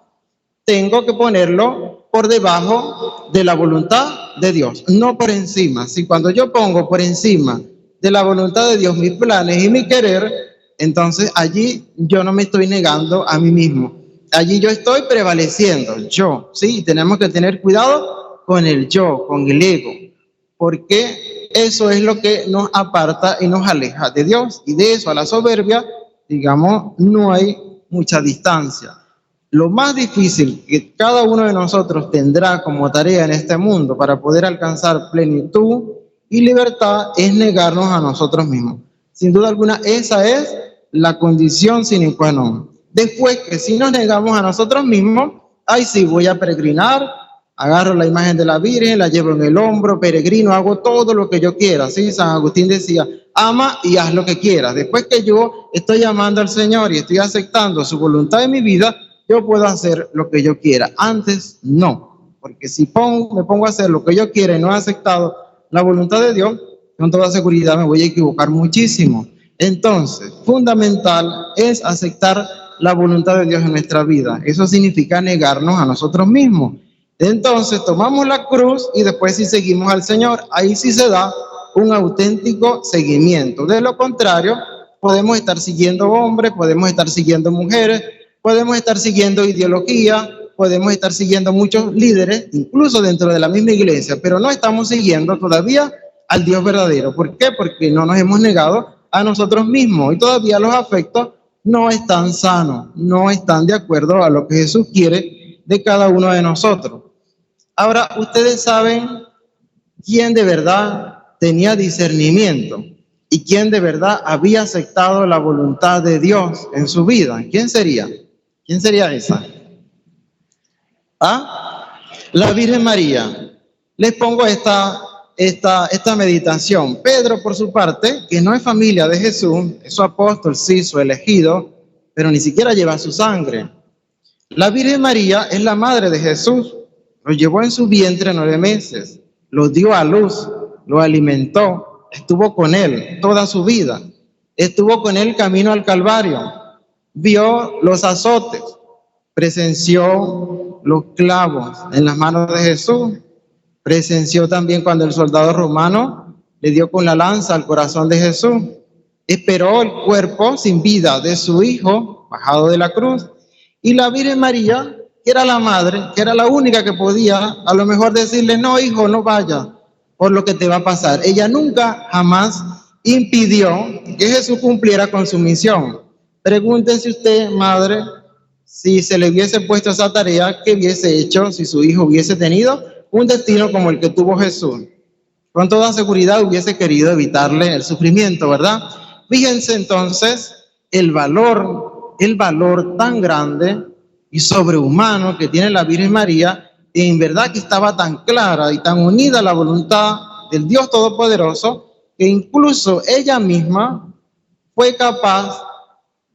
tengo que ponerlo por debajo de la voluntad de Dios, no por encima. Si cuando yo pongo por encima de la voluntad de Dios mis planes y mi querer, entonces allí yo no me estoy negando a mí mismo. Allí yo estoy prevaleciendo, yo, ¿sí? Tenemos que tener cuidado con el yo, con el ego, porque eso es lo que nos aparta y nos aleja de Dios. Y de eso a la soberbia, digamos, no hay mucha distancia. Lo más difícil que cada uno de nosotros tendrá como tarea en este mundo para poder alcanzar plenitud y libertad es negarnos a nosotros mismos. Sin duda alguna, esa es la condición sine qua non. Después que si nos negamos a nosotros mismos, ahí sí voy a peregrinar, agarro la imagen de la Virgen, la llevo en el hombro, peregrino, hago todo lo que yo quiera. ¿Sí? San Agustín decía: ama y haz lo que quieras. Después que yo estoy amando al Señor y estoy aceptando su voluntad en mi vida, yo puedo hacer lo que yo quiera. Antes no, porque si me pongo a hacer lo que yo quiera y no he aceptado la voluntad de Dios, con toda seguridad me voy a equivocar muchísimo. Entonces, fundamental es aceptar la voluntad de Dios en nuestra vida. Eso significa negarnos a nosotros mismos. Entonces, tomamos la cruz y después si seguimos al Señor, ahí sí se da un auténtico seguimiento. De lo contrario, podemos estar siguiendo hombres, podemos estar siguiendo mujeres, podemos estar siguiendo ideología, podemos estar siguiendo muchos líderes, incluso dentro de la misma iglesia, pero no estamos siguiendo todavía al Dios verdadero. ¿Por qué? Porque no nos hemos negado a nosotros mismos y todavía los afectos no están sanos, no están de acuerdo a lo que Jesús quiere de cada uno de nosotros. Ahora, ustedes saben quién de verdad tenía discernimiento y quién de verdad había aceptado la voluntad de Dios en su vida. ¿Quién sería? ¿Quién sería esa? ¿Ah? La Virgen María. Les pongo esta meditación. Pedro, por su parte, que no es familia de Jesús, es su apóstol, sí, su elegido, pero ni siquiera lleva su sangre. La Virgen María es la madre de Jesús. Lo llevó en su vientre 9 meses, lo dio a luz, lo alimentó, estuvo con él toda su vida, estuvo con él camino al Calvario, vio los azotes, presenció los clavos en las manos de Jesús, presenció también cuando el soldado romano le dio con la lanza al corazón de Jesús, esperó el cuerpo sin vida de su hijo bajado de la cruz, y la Virgen María, que era la madre, que era la única que podía a lo mejor decirle, no hijo, no vaya por lo que te va a pasar. Ella nunca jamás impidió que Jesús cumpliera con su misión. Pregúntese usted, madre, si se le hubiese puesto esa tarea, ¿qué hubiese hecho si su hijo hubiese tenido un destino como el que tuvo Jesús? Con toda seguridad hubiese querido evitarle el sufrimiento, ¿verdad? Fíjense entonces el valor tan grande y sobrehumano que tiene la Virgen María, y en verdad que estaba tan clara y tan unida a la voluntad del Dios Todopoderoso, que incluso ella misma fue capaz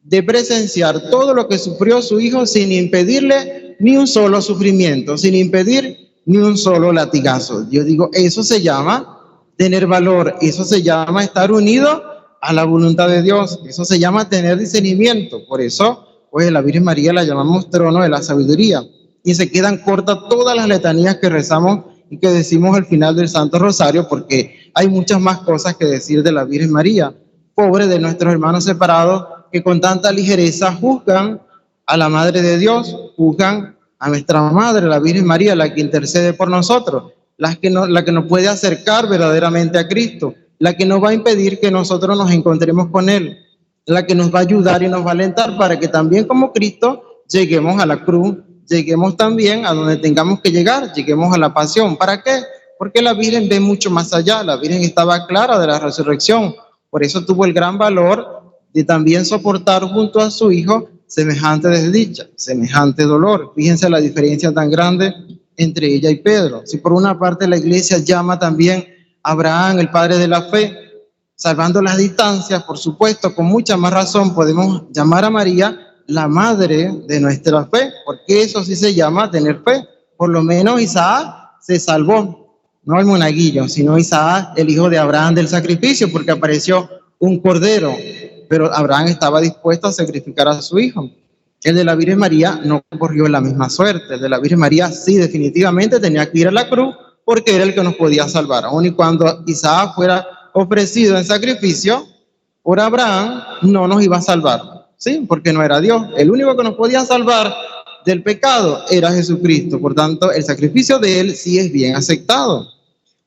de presenciar todo lo que sufrió su hijo sin impedirle ni un solo sufrimiento, sin impedir ni un solo latigazo. Yo digo, eso se llama tener valor, eso se llama estar unido a la voluntad de Dios, eso se llama tener discernimiento. Por eso, pues la Virgen María la llamamos trono de la sabiduría, y se quedan cortas todas las letanías que rezamos y que decimos al final del Santo Rosario, porque hay muchas más cosas que decir de la Virgen María. Pobre de nuestros hermanos separados que con tanta ligereza juzgan a la Madre de Dios, juzgan a nuestra Madre, la Virgen María, la que intercede por nosotros, la que nos puede acercar verdaderamente a Cristo, la que nos va a impedir que nosotros nos encontremos con Él, la que nos va a ayudar y nos va a alentar para que también como Cristo lleguemos a la cruz, lleguemos también a donde tengamos que llegar, lleguemos a la pasión. ¿Para qué? Porque la Virgen ve mucho más allá, la Virgen estaba clara de la resurrección, por eso tuvo el gran valor de también soportar junto a su hijo semejante desdicha, semejante dolor. Fíjense la diferencia tan grande entre ella y Pedro. Si por una parte la iglesia llama también a Abraham el padre de la fe, salvando las distancias, por supuesto, con mucha más razón podemos llamar a María la madre de nuestra fe, porque eso sí se llama tener fe. Por lo menos Isaac se salvó, no el monaguillo, sino Isaac, el hijo de Abraham del sacrificio, porque apareció un cordero, pero Abraham estaba dispuesto a sacrificar a su hijo. El de la Virgen María no corrió la misma suerte. El de la Virgen María sí definitivamente tenía que ir a la cruz porque era el que nos podía salvar. Aun y cuando Isaac fuera ofrecido en sacrificio por Abraham, no nos iba a salvar, ¿sí? Porque no era Dios. El único que nos podía salvar del pecado era Jesucristo. Por tanto, el sacrificio de Él sí es bien aceptado.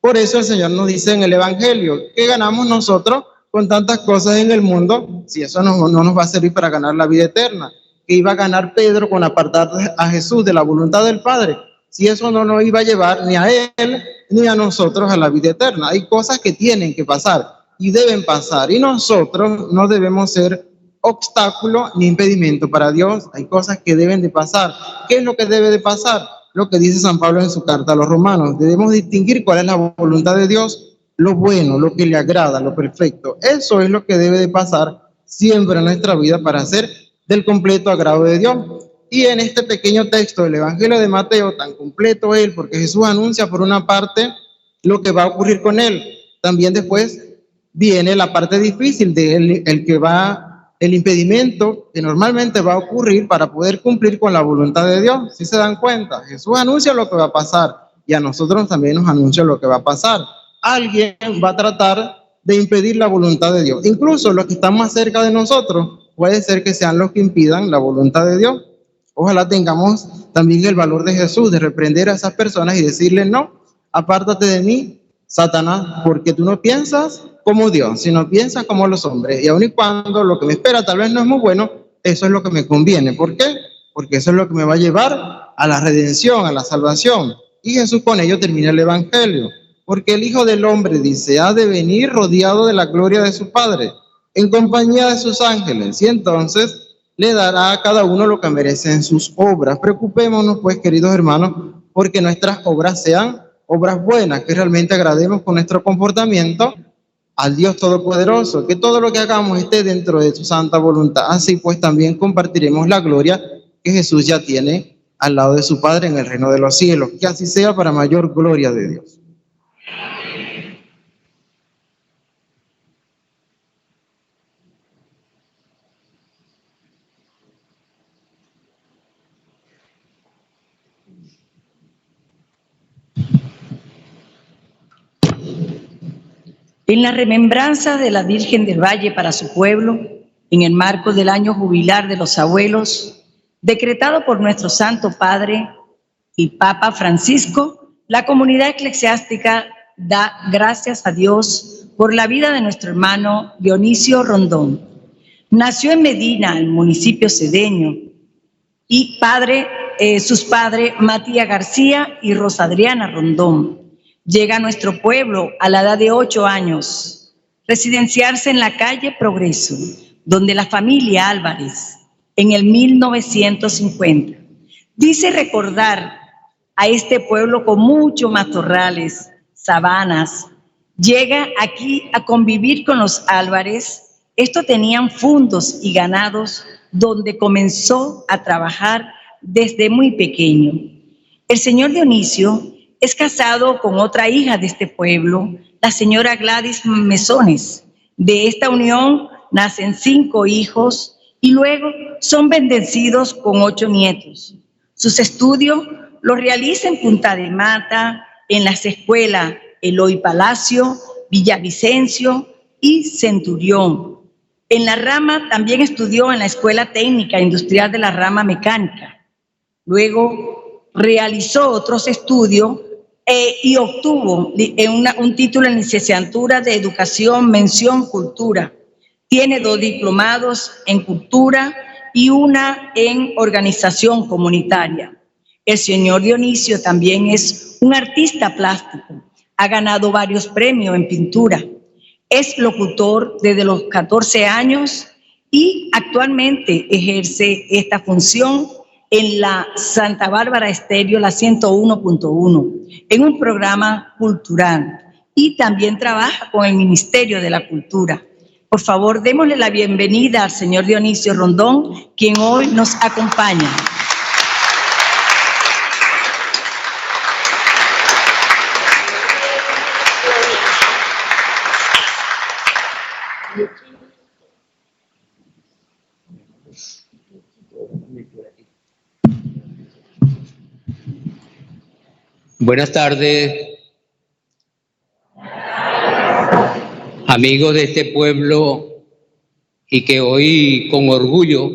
Por eso el Señor nos dice en el Evangelio, ¿qué ganamos nosotros con tantas cosas en el mundo si eso no nos va a servir para ganar la vida eterna? ¿Qué iba a ganar Pedro con apartar a Jesús de la voluntad del Padre si eso no nos iba a llevar ni a Él ni a nosotros a la vida eterna? Hay cosas que tienen que pasar y deben pasar, y nosotros no debemos ser obstáculo ni impedimento para Dios. Hay cosas que deben de pasar. ¿Qué es lo que debe de pasar? Lo que dice San Pablo en su carta a los romanos. Debemos distinguir cuál es la voluntad de Dios, lo bueno, lo que le agrada, lo perfecto. Eso es lo que debe de pasar siempre en nuestra vida para ser del completo agrado de Dios. Y en este pequeño texto del Evangelio de Mateo, tan completo él, porque Jesús anuncia por una parte lo que va a ocurrir con él, también después viene la parte difícil de él, el impedimento que normalmente va a ocurrir para poder cumplir con la voluntad de Dios. Si se dan cuenta, Jesús anuncia lo que va a pasar y a nosotros también nos anuncia lo que va a pasar. Alguien va a tratar de impedir la voluntad de Dios. Incluso los que están más cerca de nosotros puede ser que sean los que impidan la voluntad de Dios. Ojalá tengamos también el valor de Jesús, de reprender a esas personas y decirle, no, apártate de mí, Satanás, porque tú no piensas como Dios, sino piensas como los hombres. Y aun y cuando lo que me espera tal vez no es muy bueno, eso es lo que me conviene. ¿Por qué? Porque eso es lo que me va a llevar a la redención, a la salvación. Y Jesús con ello termina el Evangelio. Porque el Hijo del Hombre, dice, ha de venir rodeado de la gloria de su Padre, en compañía de sus ángeles. Y entonces le dará a cada uno lo que merecen sus obras. Preocupémonos, pues, queridos hermanos, porque nuestras obras sean obras buenas, que realmente agrademos con nuestro comportamiento al Dios Todopoderoso, que todo lo que hagamos esté dentro de su santa voluntad. Así pues también compartiremos la gloria que Jesús ya tiene al lado de su Padre en el reino de los cielos. Que así sea para mayor gloria de Dios. En la remembranza de la Virgen del Valle para su pueblo, en el marco del año jubilar de los abuelos, decretado por nuestro Santo Padre y Papa Francisco, la comunidad eclesiástica da gracias a Dios por la vida de nuestro hermano Dionisio Rondón. Nació en Medina, el municipio cedeño, y sus padres Matías García y Rosa Adriana Rondón. Llega a nuestro pueblo a la edad de 8 años, residenciarse en la calle Progreso, donde la familia Álvarez, en el 1950, dice recordar a este pueblo con muchos matorrales, sabanas. Llega aquí a convivir con los Álvarez. Estos tenían fundos y ganados donde comenzó a trabajar desde muy pequeño. El señor Dionisio es casado con otra hija de este pueblo, la señora Gladys Mesones. De esta unión nacen 5 hijos y luego son bendecidos con 8 nietos. Sus estudios los realiza en Punta de Mata, en las escuelas Eloy Palacio, Villavicencio y Centurión. En la rama también estudió en la Escuela Técnica Industrial de la Rama Mecánica. Luego realizó otros estudios y obtuvo un título en licenciatura de Educación, mención Cultura. Tiene 2 diplomados en Cultura y una en Organización Comunitaria. El señor Dionisio también es un artista plástico. Ha ganado varios premios en pintura. Es locutor desde los 14 años y actualmente ejerce esta función en la Santa Bárbara Estéreo, la 101.1, en un programa cultural, y también trabaja con el Ministerio de la Cultura. Por favor, démosle la bienvenida al señor Dionisio Rondón, quien hoy nos acompaña. Buenas tardes, amigos de este pueblo, y que hoy con orgullo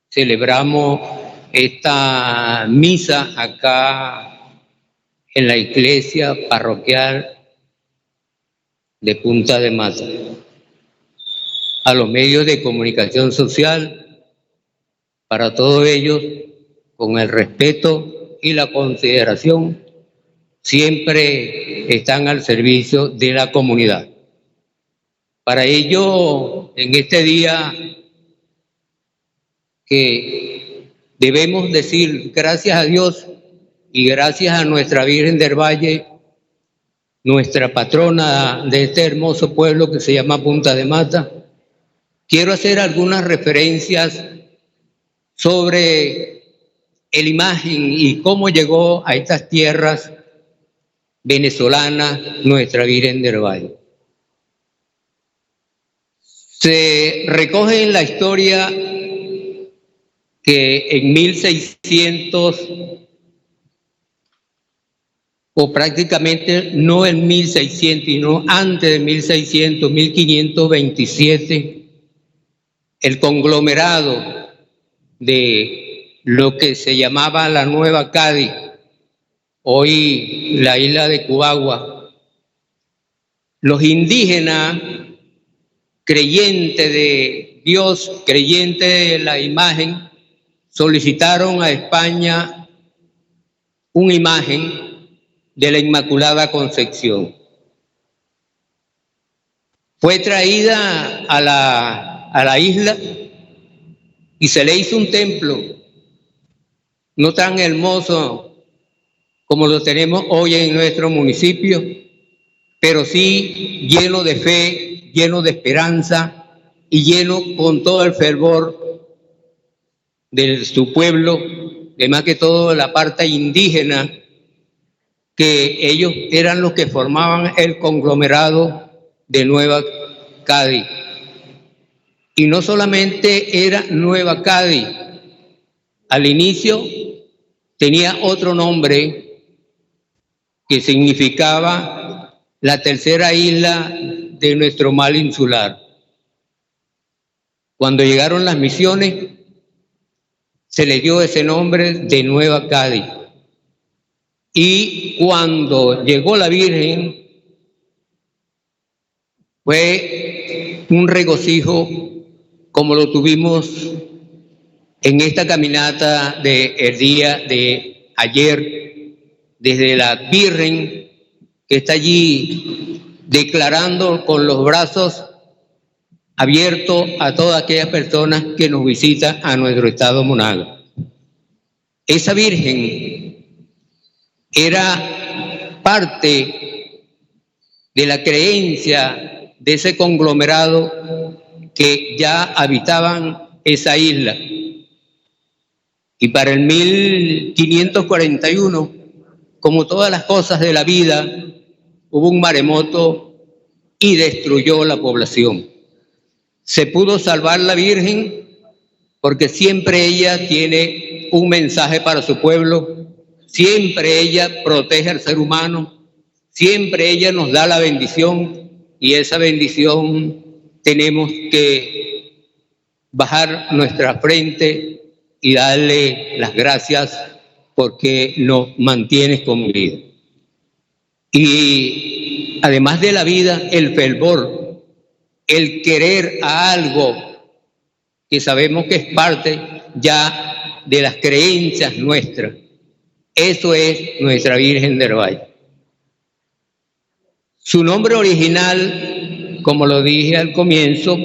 celebramos esta misa acá en la iglesia parroquial de Punta de Mata. A los medios de comunicación social, para todos ellos, con el respeto y la consideración, siempre están al servicio de la comunidad. Para ello, en este día que debemos decir gracias a Dios y gracias a nuestra Virgen del Valle, nuestra patrona de este hermoso pueblo que se llama Punta de Mata, quiero hacer algunas referencias sobre la imagen y cómo llegó a estas tierras venezolanas nuestra Virgen del Valle. Se recoge en la historia que en 1600, o prácticamente no en 1600, sino antes de 1600, 1527, el conglomerado de lo que se llamaba la Nueva Cádiz, hoy la isla de Cubagua. Los indígenas, creyentes de Dios, creyentes de la imagen, solicitaron a España una imagen de la Inmaculada Concepción. Fue traída a la isla y se le hizo un templo, no tan hermoso como lo tenemos hoy en nuestro municipio, pero sí lleno de fe, lleno de esperanza y lleno con todo el fervor de su pueblo, de más que todo la parte indígena, que ellos eran los que formaban el conglomerado de Nueva Cádiz. Y no solamente era Nueva Cádiz, al inicio tenía otro nombre que significaba la tercera isla de nuestro mar insular. Cuando llegaron las misiones, se le dio ese nombre de Nueva Cádiz. Y cuando llegó la Virgen, fue un regocijo como lo tuvimos en esta caminata del día de ayer, desde la Virgen que está allí declarando con los brazos abiertos a todas aquellas personas que nos visitan a nuestro estado Monagas. Esa Virgen era parte de la creencia de ese conglomerado que ya habitaban esa isla. Y para el 1541, como todas las cosas de la vida, hubo un maremoto y destruyó la población. Se pudo salvar la Virgen porque siempre ella tiene un mensaje para su pueblo, siempre ella protege al ser humano, siempre ella nos da la bendición, y esa bendición tenemos que bajar nuestra frente y darle las gracias porque nos mantiene con vida. Y además de la vida, el fervor, el querer a algo que sabemos que es parte ya de las creencias nuestras. Eso es nuestra Virgen del Valle. Su nombre original, como lo dije al comienzo,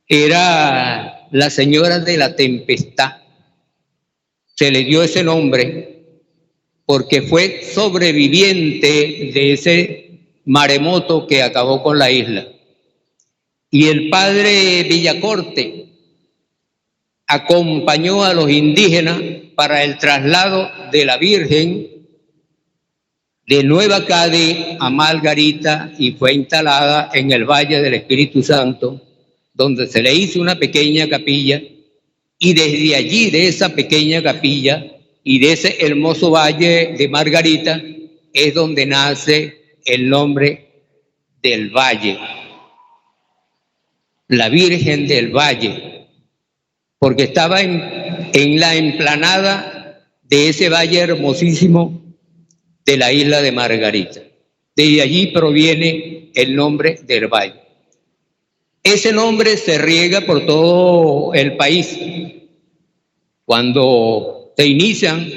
era la Señora de la Tempestad. Se le dio ese nombre porque fue sobreviviente de ese maremoto que acabó con la isla. Y el padre Villacorte acompañó a los indígenas para el traslado de la Virgen de Nueva Cádiz a Margarita, y fue instalada en el Valle del Espíritu Santo, donde se le hizo una pequeña capilla, y desde allí, de esa pequeña capilla y de ese hermoso valle de Margarita, es donde nace el nombre del valle, la Virgen del Valle, porque estaba en la emplanada de ese valle hermosísimo de la isla de Margarita. De allí proviene el nombre del valle. Ese nombre se riega por todo el país. Cuando se inician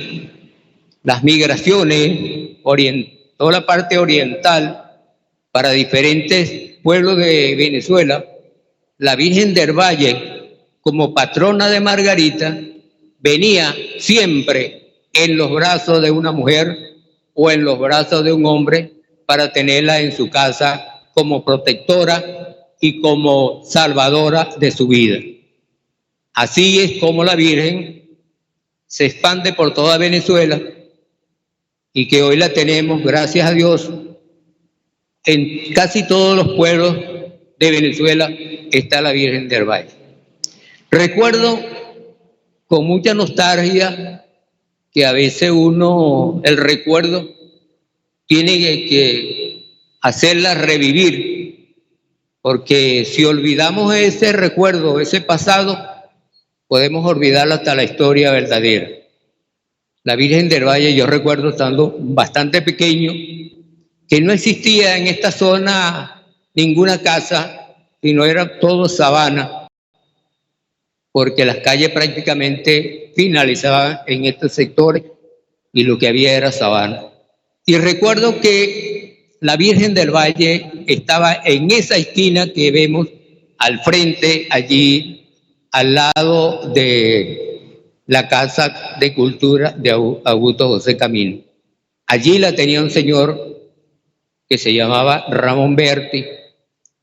las migraciones, toda la parte oriental, para diferentes pueblos de Venezuela, la Virgen del Valle, como patrona de Margarita, venía siempre en los brazos de una mujer o en los brazos de un hombre para tenerla en su casa como protectora y como salvadora de su vida. Así es como la Virgen se expande por toda Venezuela, y que hoy la tenemos, gracias a Dios, en casi todos los pueblos de Venezuela está la Virgen del Valle. Recuerdo con mucha nostalgia que a veces el recuerdo tiene que hacerla revivir, porque si olvidamos ese recuerdo, ese pasado, podemos olvidarlo hasta la historia verdadera. La Virgen del Valle, yo recuerdo estando bastante pequeño, que no existía en esta zona ninguna casa, sino era todo sabana, porque las calles prácticamente finalizaban en estos sectores y lo que había era sabana. Y recuerdo que la Virgen del Valle estaba en esa esquina que vemos al frente, allí al lado de la Casa de Cultura de Augusto José Camilo. Allí la tenía un señor que se llamaba Ramón Berti,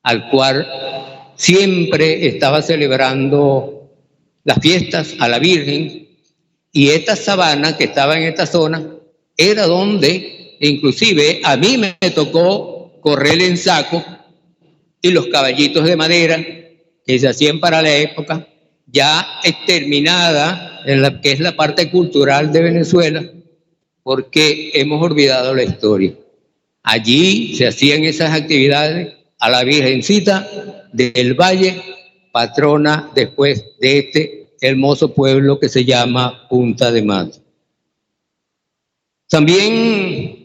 al cual siempre estaba celebrando las fiestas a la Virgen, y esta sabana que estaba en esta zona era donde inclusive a mí me tocó correr en saco, y los caballitos de madera que se hacían para la época, ya exterminada en la que es la parte cultural de Venezuela, porque hemos olvidado la historia. Allí se hacían esas actividades a la Virgencita del Valle, patrona después de este hermoso pueblo que se llama Punta de Mata. También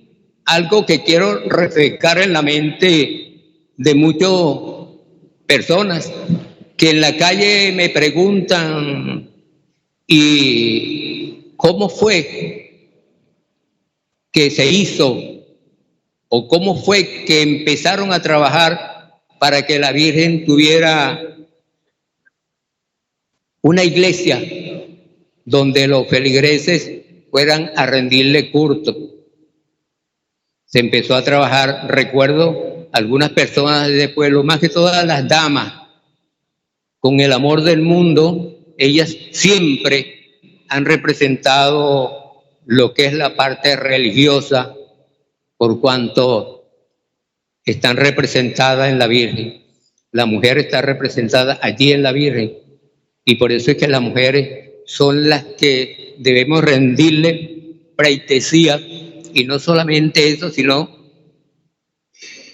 algo que quiero refrescar en la mente de muchas personas que en la calle me preguntan, ¿y cómo fue que se hizo o cómo fue que empezaron a trabajar para que la Virgen tuviera una iglesia donde los feligreses fueran a rendirle culto? Se empezó a trabajar, recuerdo, algunas personas del pueblo, más que todas las damas, con el amor del mundo. Ellas siempre han representado lo que es la parte religiosa, por cuanto están representadas en la Virgen. La mujer está representada allí en la Virgen, y por eso es que las mujeres son las que debemos rendirle pleitesía, y no solamente eso, sino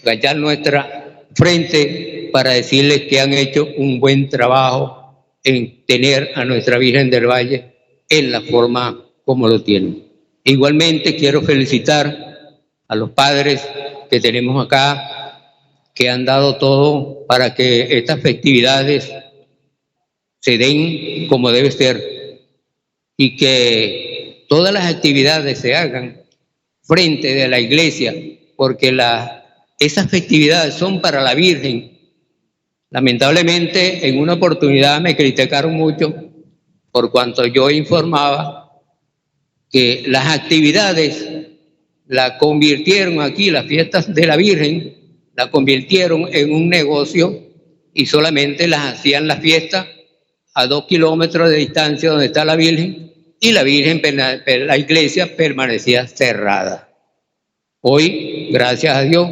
gallar nuestra frente para decirles que han hecho un buen trabajo en tener a nuestra Virgen del Valle en la forma como lo tienen. Igualmente quiero felicitar a los padres que tenemos acá, que han dado todo para que estas festividades se den como debe ser, y que todas las actividades se hagan frente de la iglesia, porque esas festividades son para la Virgen. Lamentablemente, en una oportunidad me criticaron mucho por cuanto yo informaba que las actividades la convirtieron aquí, las fiestas de la Virgen, la convirtieron en un negocio, y solamente las hacían las fiestas a 2 kilómetros de distancia donde está la Virgen, y la Virgen, la iglesia permanecía cerrada. Hoy, gracias a Dios,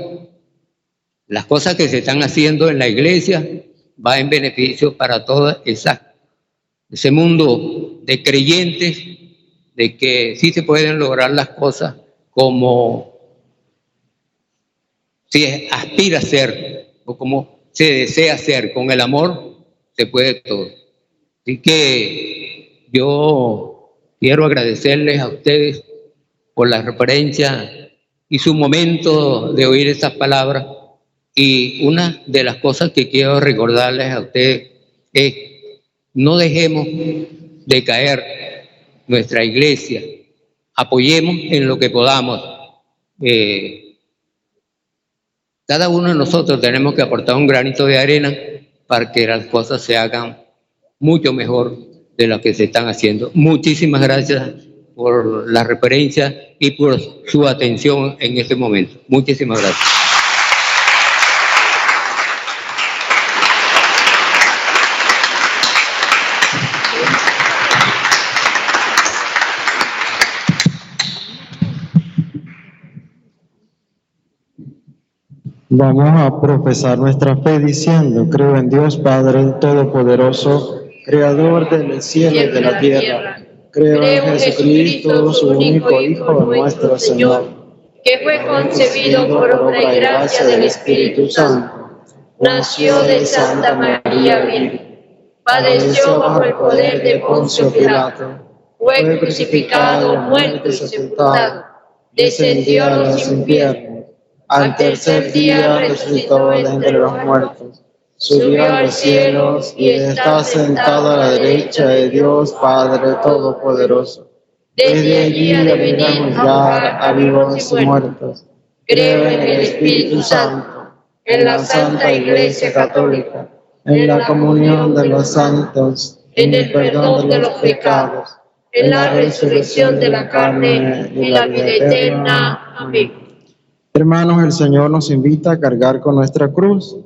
las cosas que se están haciendo en la iglesia va en beneficio para todo ese mundo de creyentes, de que sí se pueden lograr las cosas como se aspira a ser o como se desea hacer. Con el amor se puede todo. Así que yo quiero agradecerles a ustedes por la referencia y su momento de oír estas palabras. Y una de las cosas que quiero recordarles a ustedes es: no dejemos de caer nuestra iglesia, apoyemos en lo que podamos. Cada uno de nosotros tenemos que aportar un granito de arena para que las cosas se hagan mucho mejor de lo que se están haciendo. Muchísimas gracias por la referencia y por su atención en este momento. Muchísimas gracias. Vamos a profesar nuestra fe diciendo: creo en Dios Padre Todopoderoso, Creador del cielo y de la tierra. Creo en Jesucristo, su único Hijo, nuestro Señor, que fue concebido por obra y gracia del Espíritu Santo. Nació de Santa María Virgen. padeció bajo el poder de Poncio Pilato, fue crucificado, muerto y sepultado, descendió a los infiernos, al tercer día resucitó entre los muertos, subió a los cielos y está sentado a la derecha de Dios Padre Todopoderoso. Desde allí ha de venir a juzgar a vivos y muertos. Creo en el Espíritu Santo, en la Santa Iglesia Católica, en la comunión de los santos, en el perdón de los pecados, en la resurrección de la carne y la vida eterna. Amén. Hermanos, el Señor nos invita a cargar con nuestra cruz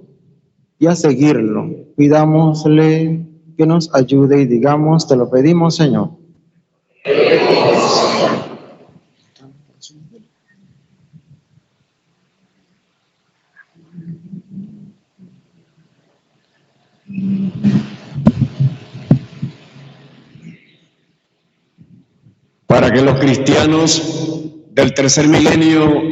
y a seguirlo. Pidámosle que nos ayude y digamos: te lo pedimos, Señor. Para que los cristianos del tercer milenio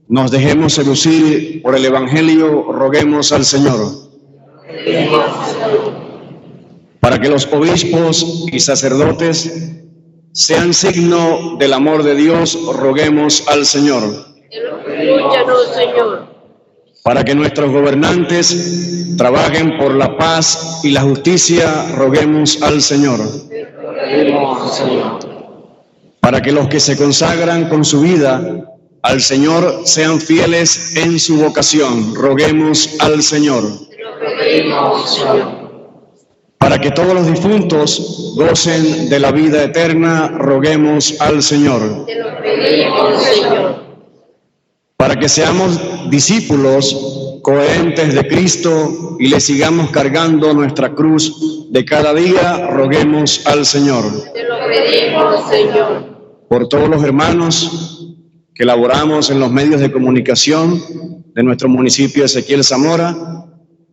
nos dejemos seducir por el Evangelio, roguemos al Señor. Para que los obispos y sacerdotes sean signo del amor de Dios, roguemos al Señor. Escúchanos, Señor. Para que nuestros gobernantes trabajen por la paz y la justicia, roguemos al Señor. Para que los que se consagran con su vida al Señor sean fieles en su vocación, roguemos al Señor. Para que todos los difuntos gocen de la vida eterna, roguemos al Señor. Te lo pedimos, Señor. Para que seamos discípulos coherentes de Cristo y le sigamos cargando nuestra cruz de cada día, roguemos al Señor. Te lo pedimos, Señor. Por todos los hermanos que laboramos en los medios de comunicación de nuestro municipio de Ezequiel Zamora,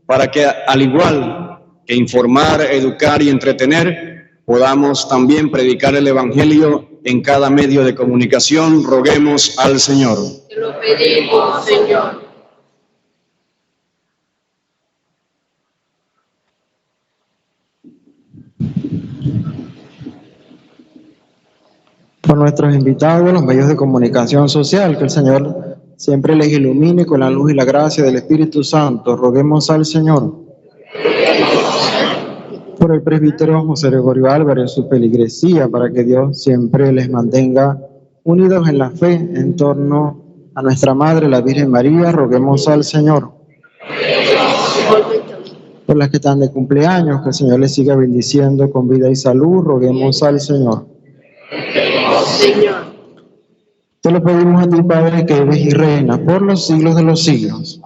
para que al igual que informar, educar y entretener, podamos también predicar el Evangelio en cada medio de comunicación, roguemos al Señor. Te lo pedimos, Señor. Por nuestros invitados, los medios de comunicación social, que el Señor siempre les ilumine con la luz y la gracia del Espíritu Santo, roguemos al Señor. Por el presbítero José Gregorio Álvarez, su feligresía, para que Dios siempre les mantenga unidos en la fe en torno a nuestra Madre, la Virgen María, roguemos al Señor. Por las que están de cumpleaños, que el Señor les siga bendiciendo con vida y salud, roguemos al Señor. Señor. Te lo pedimos a ti, Padre, que vives y reinas por los siglos de los siglos.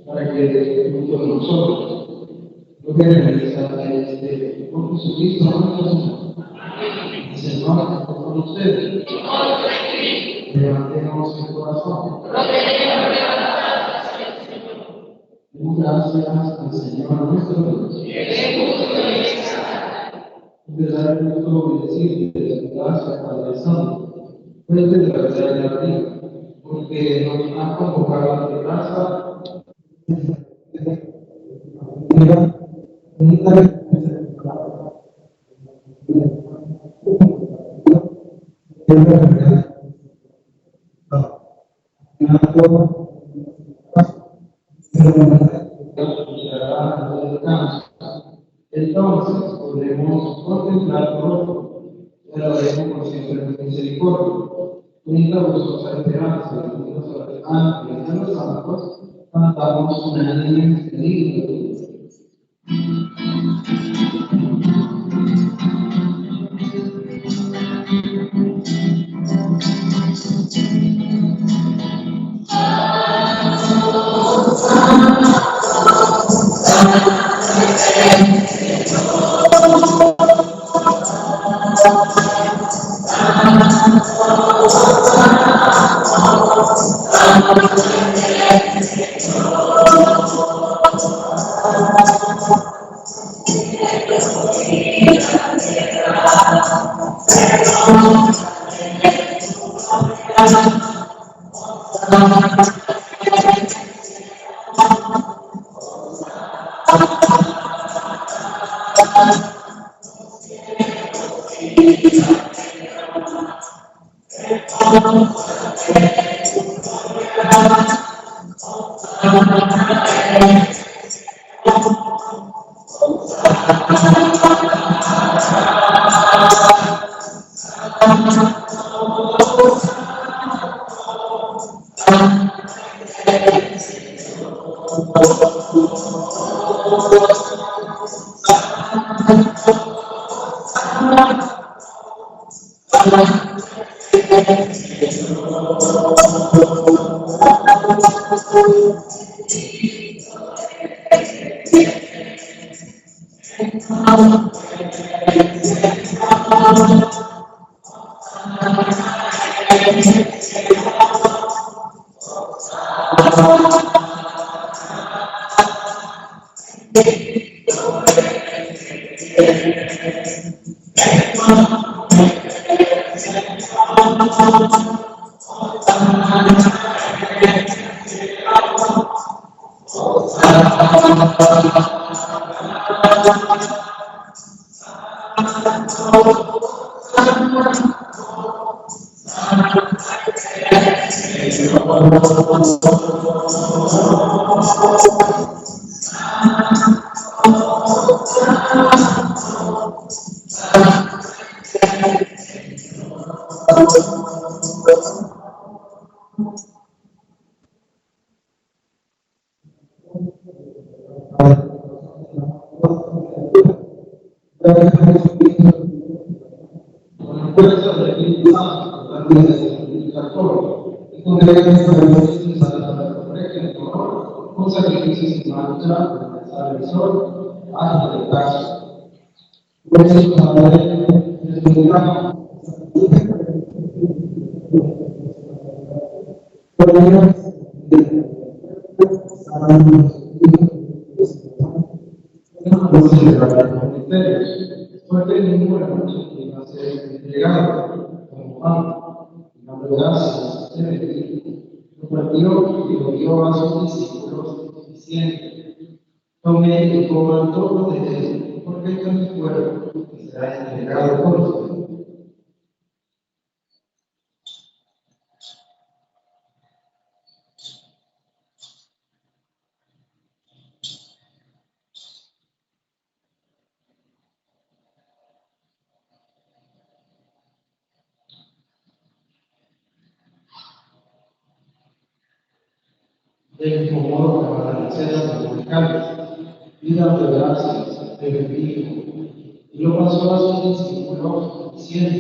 Para que junto con nosotros logren realizar con Jesucristo el Señor está con ustedes. Levantemos el corazón. Demos gracias al Señor nuestro Dios. De dar gusto decirte gracias Padre Santo, fuente de la verdad de la vida, porque nos ha convocado a tu casa. Entonces podremos contemplarlo y alabaremos por siempre de misericordia. Unida a vuestra esperanza y unidos a los ángeles y a los santos, cantamos una niña querida. Con sacrificios en marcha, al sol, hasta el caso. Por eso, Padre, les rogamos. Fuerte ninguna noche que va a ser entregado como pan, dando gracias a lo partió y lo dio a sus discípulos, diciendo: tomen y coman todo de él, porque esto es mi cuerpo, que será entregado por ustedes. Del mismo modo, para la cena dominical, y dando gracias, te bendijo, y lo pasó a sus discípulos, diciendo: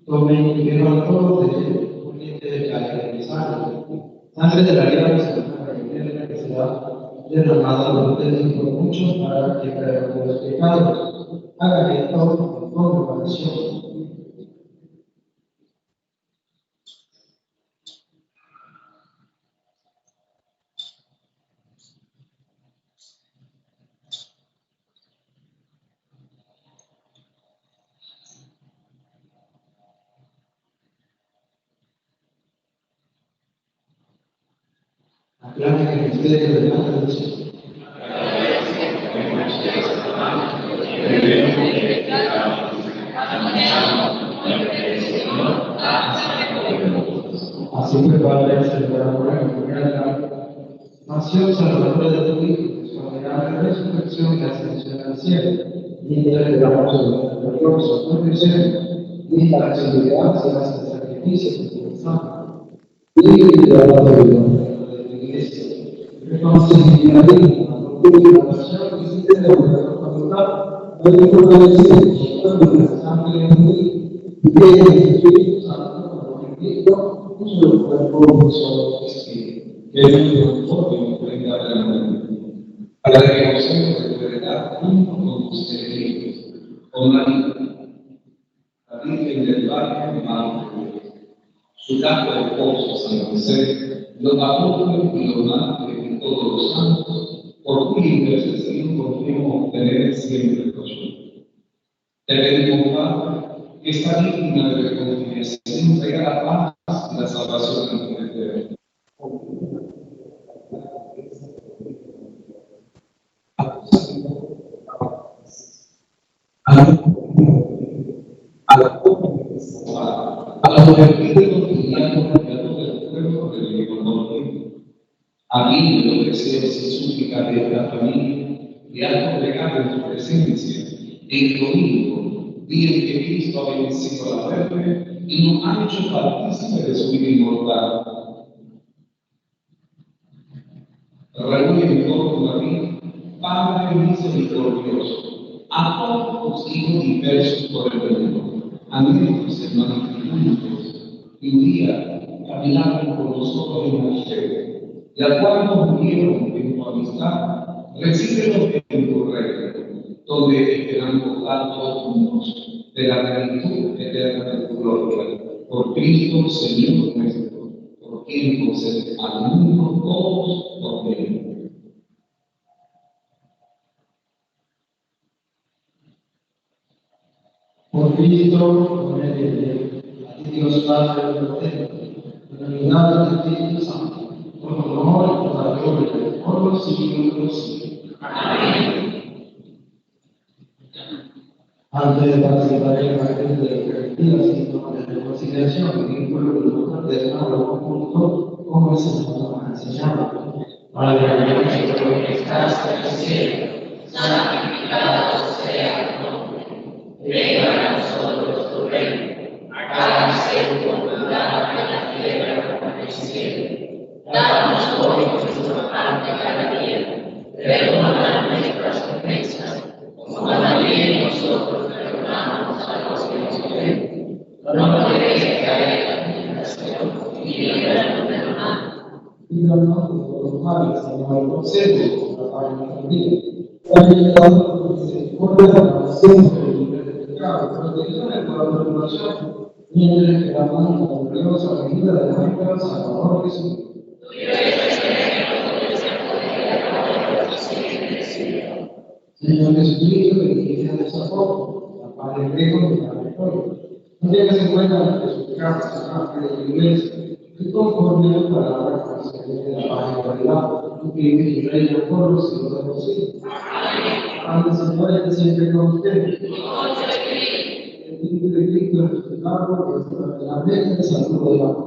tomen y beban todos de él, porque este es el cáliz de mi sangre de la alianza, que será derramada por ustedes y por muchos para que perdone los pecados. Hagan esto con compasión. Aclame que ustedes lo demandan de Jesús. Así que Padre, celebradora y primera nación salvadora de tu Hijo, su admirable resurrección y ascensión al cielo, mientras le damos el glorioso protección y la seguridad se hace sacrificios de sangre y de la reconciliaría la doctrina y si te debo facultad, debe fortalecer la sangre en mí y que el Espíritu Santo, como Cristo, un solo cuerpo, un solo espíritu. Que el uniforme venga de la mente, para que gocemos de verdad junto con tus enemigos, con la Virgen del Valle, Madre de Dios, su campo de esposo, San José, los apóstoles y los mártires y todos los santos, por tu intercesión confío obtener siempre el consuelo. Te pedimos, Padre, que esta víctima de reconciliación traiga la paz y la salvación a nuestra vida. A los permitidos cotidianos del pueblo del Ecuador, a mí los deseos y súplicas de esta familia le han congregado en tu presencia el domingo, día en que Cristo ha vencido la muerte y nos ha hecho partícipes de su vida inmortal. Reúne en torno a mí, Padre misericordioso, a todos los hijos dispersos por el mundo, a nuestros hermanos juntos, y un día caminaron con nosotros en la fe, y al cual nos unieron en tu amistad, recíbelos en tu reino, donde esperamos gozar todos juntos de la plenitud eterna de tu gloria, por Cristo Señor nuestro, por quien concede al mundo todos los bienes. Por Cristo, con el de a ti Dios Padre Potente, en la unidad del Espíritu Santo, con honor y por la gloria por los siglos de los siglos. Amén. Antes de participar en el acto de la Eucaristía, sino de reconciliación, y por lo importante de nuevo conjunto, como el Señor nos ha enseñado. Padre nuestro que estás en el cielo, santificado sea tu nombre. Venga a nosotros tu reino. Hágase tu voluntad en la tierra como en el cielo. Danos hoy nuestra parte cada día. Perdona nuestras ofensas, como también nosotros perdonamos a los que nos ofenden. No nos dejes caer en la tentación y líbranos del mal. Líbranos de todos los males, Señor, concédenos la paz en nuestra vida. También damos por misericordia para siempre libre de pecado, protegido en toda tribulación, mientras esperamos la gloriosa venida de nuestro Salvador Jesús. Señor Jesucristo, que dijiste a los apóstoles, la paz de lejos y la victoria. No dejes en cuenta que sus casas, de la iglesia, que conforme a tu palabra concede la paz y la verdad, tú que vives y reinas por los siglos de los siglos. Amén, Señor, esté siempre con ustedes. El Espíritu de Cristo resucitado, eternamente el saludo de la paz.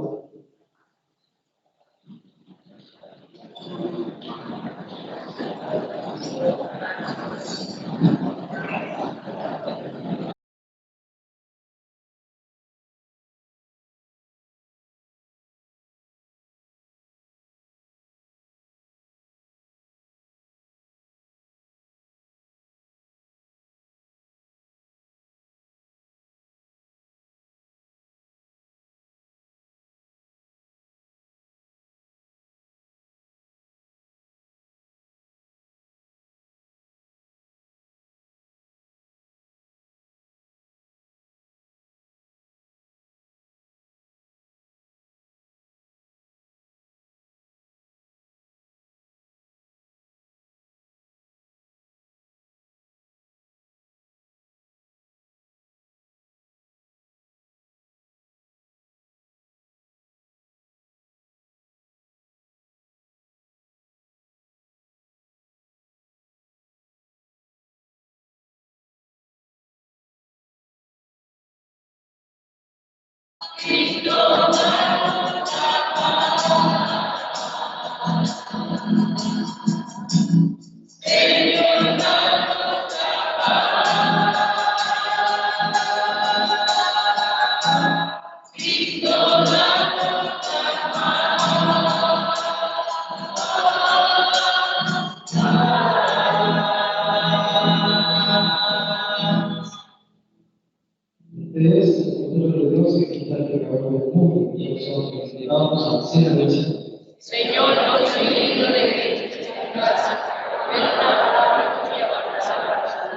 Señor, no soy digno de que entres en tu casa, pero una palabra tuya para salvación.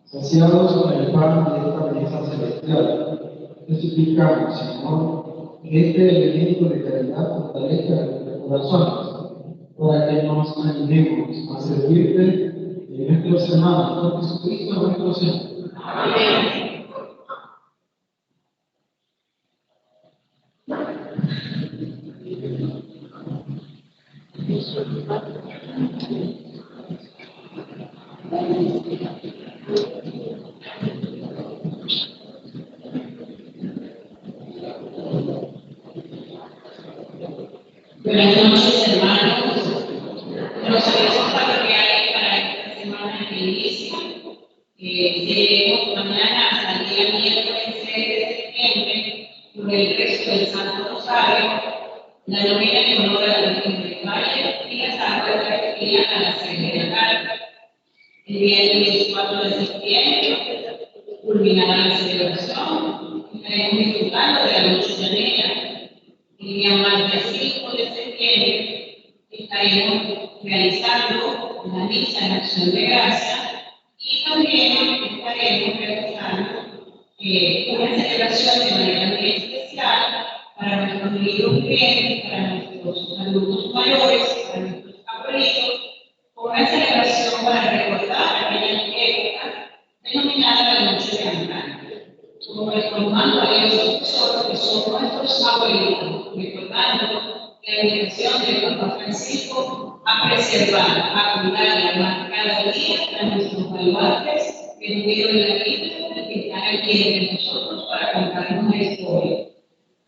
Saciados con el pan de esta mesa celestial, te suplicamos, Señor, que este elemento de caridad fortalezca nuestros corazones, para que nos animemos a servirte en nuestros hermanos, por Jesucristo nuestro Señor. Amén. Buenas noches, hermanos. Los avisos parroquiales para esta semana que inicia. Seguiremos mañana hasta el día miércoles 3 de septiembre por el rezo del Santo Rosario, la novena en honor a la Virgen del Valle y la Santa Eucaristía a las 6 de la tarde. El viernes 4 de septiembre culminará la celebración y estaremos disfrutando de la noche llanera. El día martes 5 de septiembre estaremos realizando la misa en acción de gracia y también estaremos realizando una celebración de manera muy especial para nuestros niños bien, para nuestros adultos mayores, para nuestros abuelitos, con una celebración para recordar aquella época denominada la Noche de Antaño. Como recordando a ellos tesoros que son nuestros abuelitos, recordando la invitación del Papa Francisco a preservar, a cuidar y a amar cada día a nuestros baluartes que nos dieron la vida y que están aquí entre nosotros para contarnos una historia.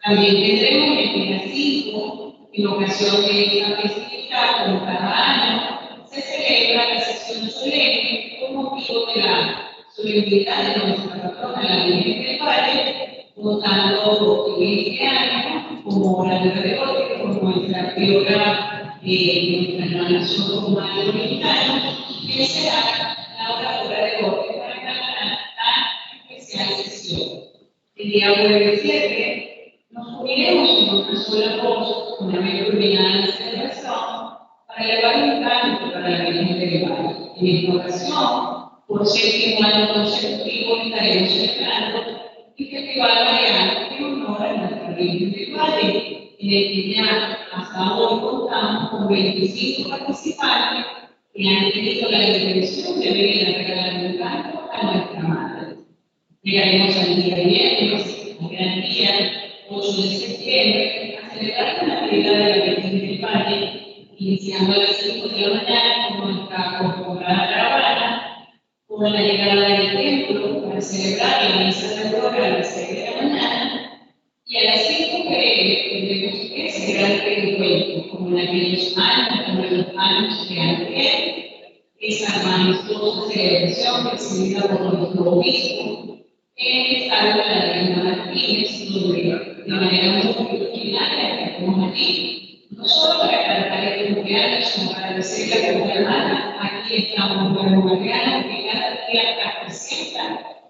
También tendremos el día 5, en ocasión de esta festividad, como cada año, se celebra la sesión solemne con motivo de la solemnidad de nuestra patrona, la Virgen del Valle, contando en este año como la de como nuestra priora, nuestra hermana Sotomana Dominicana, que será la oradora de Orte para cada tan especial sesión. El día jueves 7 nos uniremos en una sola voz, una vez terminada la celebración, para elevar un canto para la Virgen del Valle. En esta ocasión, por 7º año consecutivo estaremos celebrando el Festival Mariano en honor a nuestra Virgen del Valle, en el que ya hasta hoy contamos con 25 participantes que han tenido la intención de venir a regalar un canto a nuestra Madre. Llegaremos al día viernes, al gran día 8 de septiembre, a celebrar la Navidad de la Virgen del Valle, iniciando a las 5 de la mañana con nuestra acostumbrada caravana, con la llegada del templo para celebrar la misa de gloria a las 6 de la mañana y a las 5 tendremos ese gran encuentro, como en aquellos años, como en los años de antes, esa majestuosa celebración presidida por nuestro obispo en el estado de la Reina Martínez, donde de manera muy ordinaria que estamos aquí, no solo para cantar el cumpleaños, sino para decirle a nuestra hermana, aquí estamos pueblo mariano, que cada día representa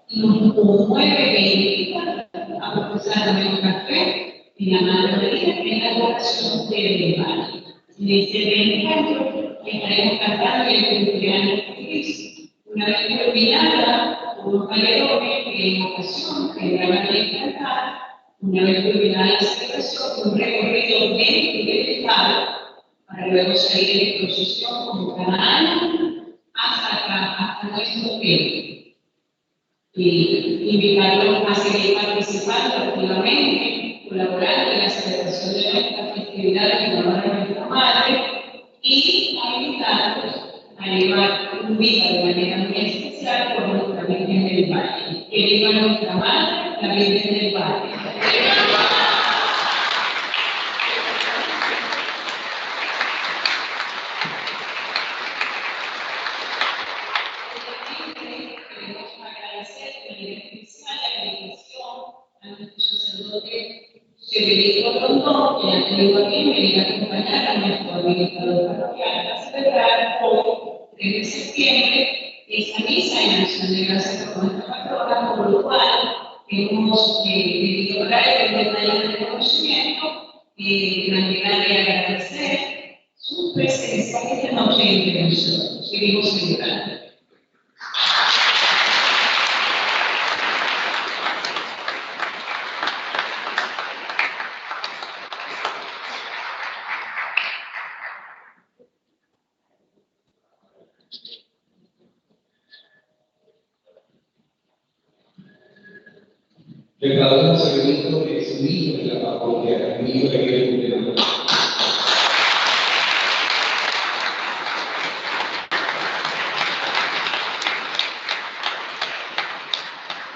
y nos conmueve e invita a profesar nuestra fe en la Madre María, en la oración del Valle. En este encuentro estaremos cantando el cumpleaños de Cristo, una vez terminada por los bailadores que en ocasión tendrán a cantar, una vez terminada la celebración, un recorrido dentro del estado, para luego salir en procesión como cada año hasta nuestro templo. Y invitarlos a seguir participando activamente, colaborando en la celebración de nuestras festividades en honor a nuestra Madre y a invitarlos a llevar un día de manera muy especial por nuestra Virgen del Valle. Que viva nuestra Madre, la Virgen del Valle. Federico Rondón, que ha tenido aquí venir a acompañar a nuestro administrador parroquial a celebrar hoy, 3 de septiembre, esta misa en acción de gracias por nuestra patrona, por lo cual hemos pedido para él un detalle de reconocimiento de manera de agradecer su presencia esta noche entre nosotros. Seguimos celebrando. Declaramos el evento de su hijo de la parroquia, el hijo de Guillermo.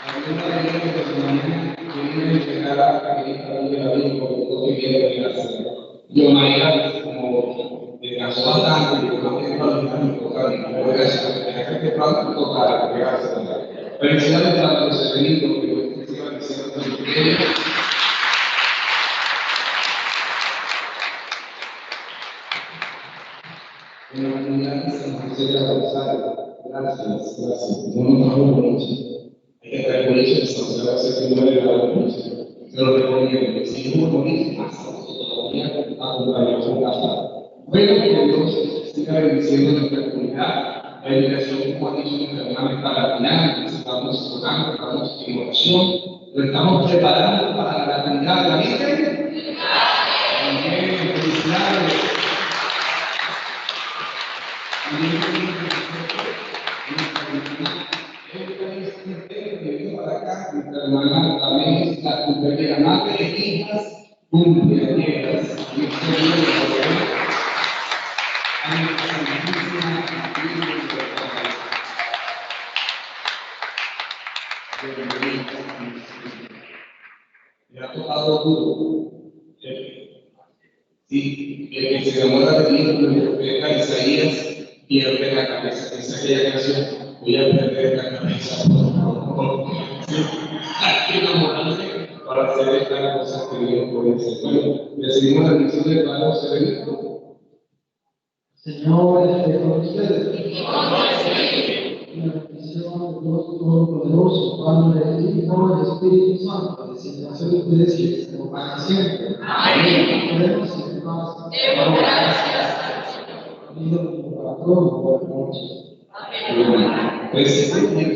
Alguna de ellas de mañana quería llegar a que esta vida la vida por todo que quiere regalarse. Y Omaira, como descansó bastante, y como que no le está importante, pero gracias, que pronto toca regalarse. Felicidades a los eventos que se van diciendo también. En la comunidad de San José de la Rosario, gracias. No nos vamos mucho. Hay que traer boliche de San José de la Rosario, no le da boliche. Se lo recomiendo. Si no boliche, más todavía acompañamos un casa. Bueno, que Dios siga bendiciendo nuestra comunidad. La invitación, como ha dicho nuestra hermana, para la final. Estamos orando, estamos en oración. Lo estamos preparando para la Trinidad de la Virgen. Amén. Felicidades. Nuestra hermana también es la cumpleañera, madre de hijas cumpleañeras. Me ha tocado duro. Sí, el que se enamora de mí, el profeta Isaías, pierde la cabeza. Esa aquella canción, voy a perder la cabeza. Hay que enamorarse para hacer estas cosas que Dios puede hacer. Bueno, recibimos la bendición de Padre Celestial. Señor, esté con ustedes. La bendición de Dios Todopoderoso, Padre, Hijo y Espíritu Santo, descienda sobre ustedes y les acompañe siempre. Amén. Oremos en paz. Demos gracias. Unido como patrón, buenas noches. Amén. Cristo.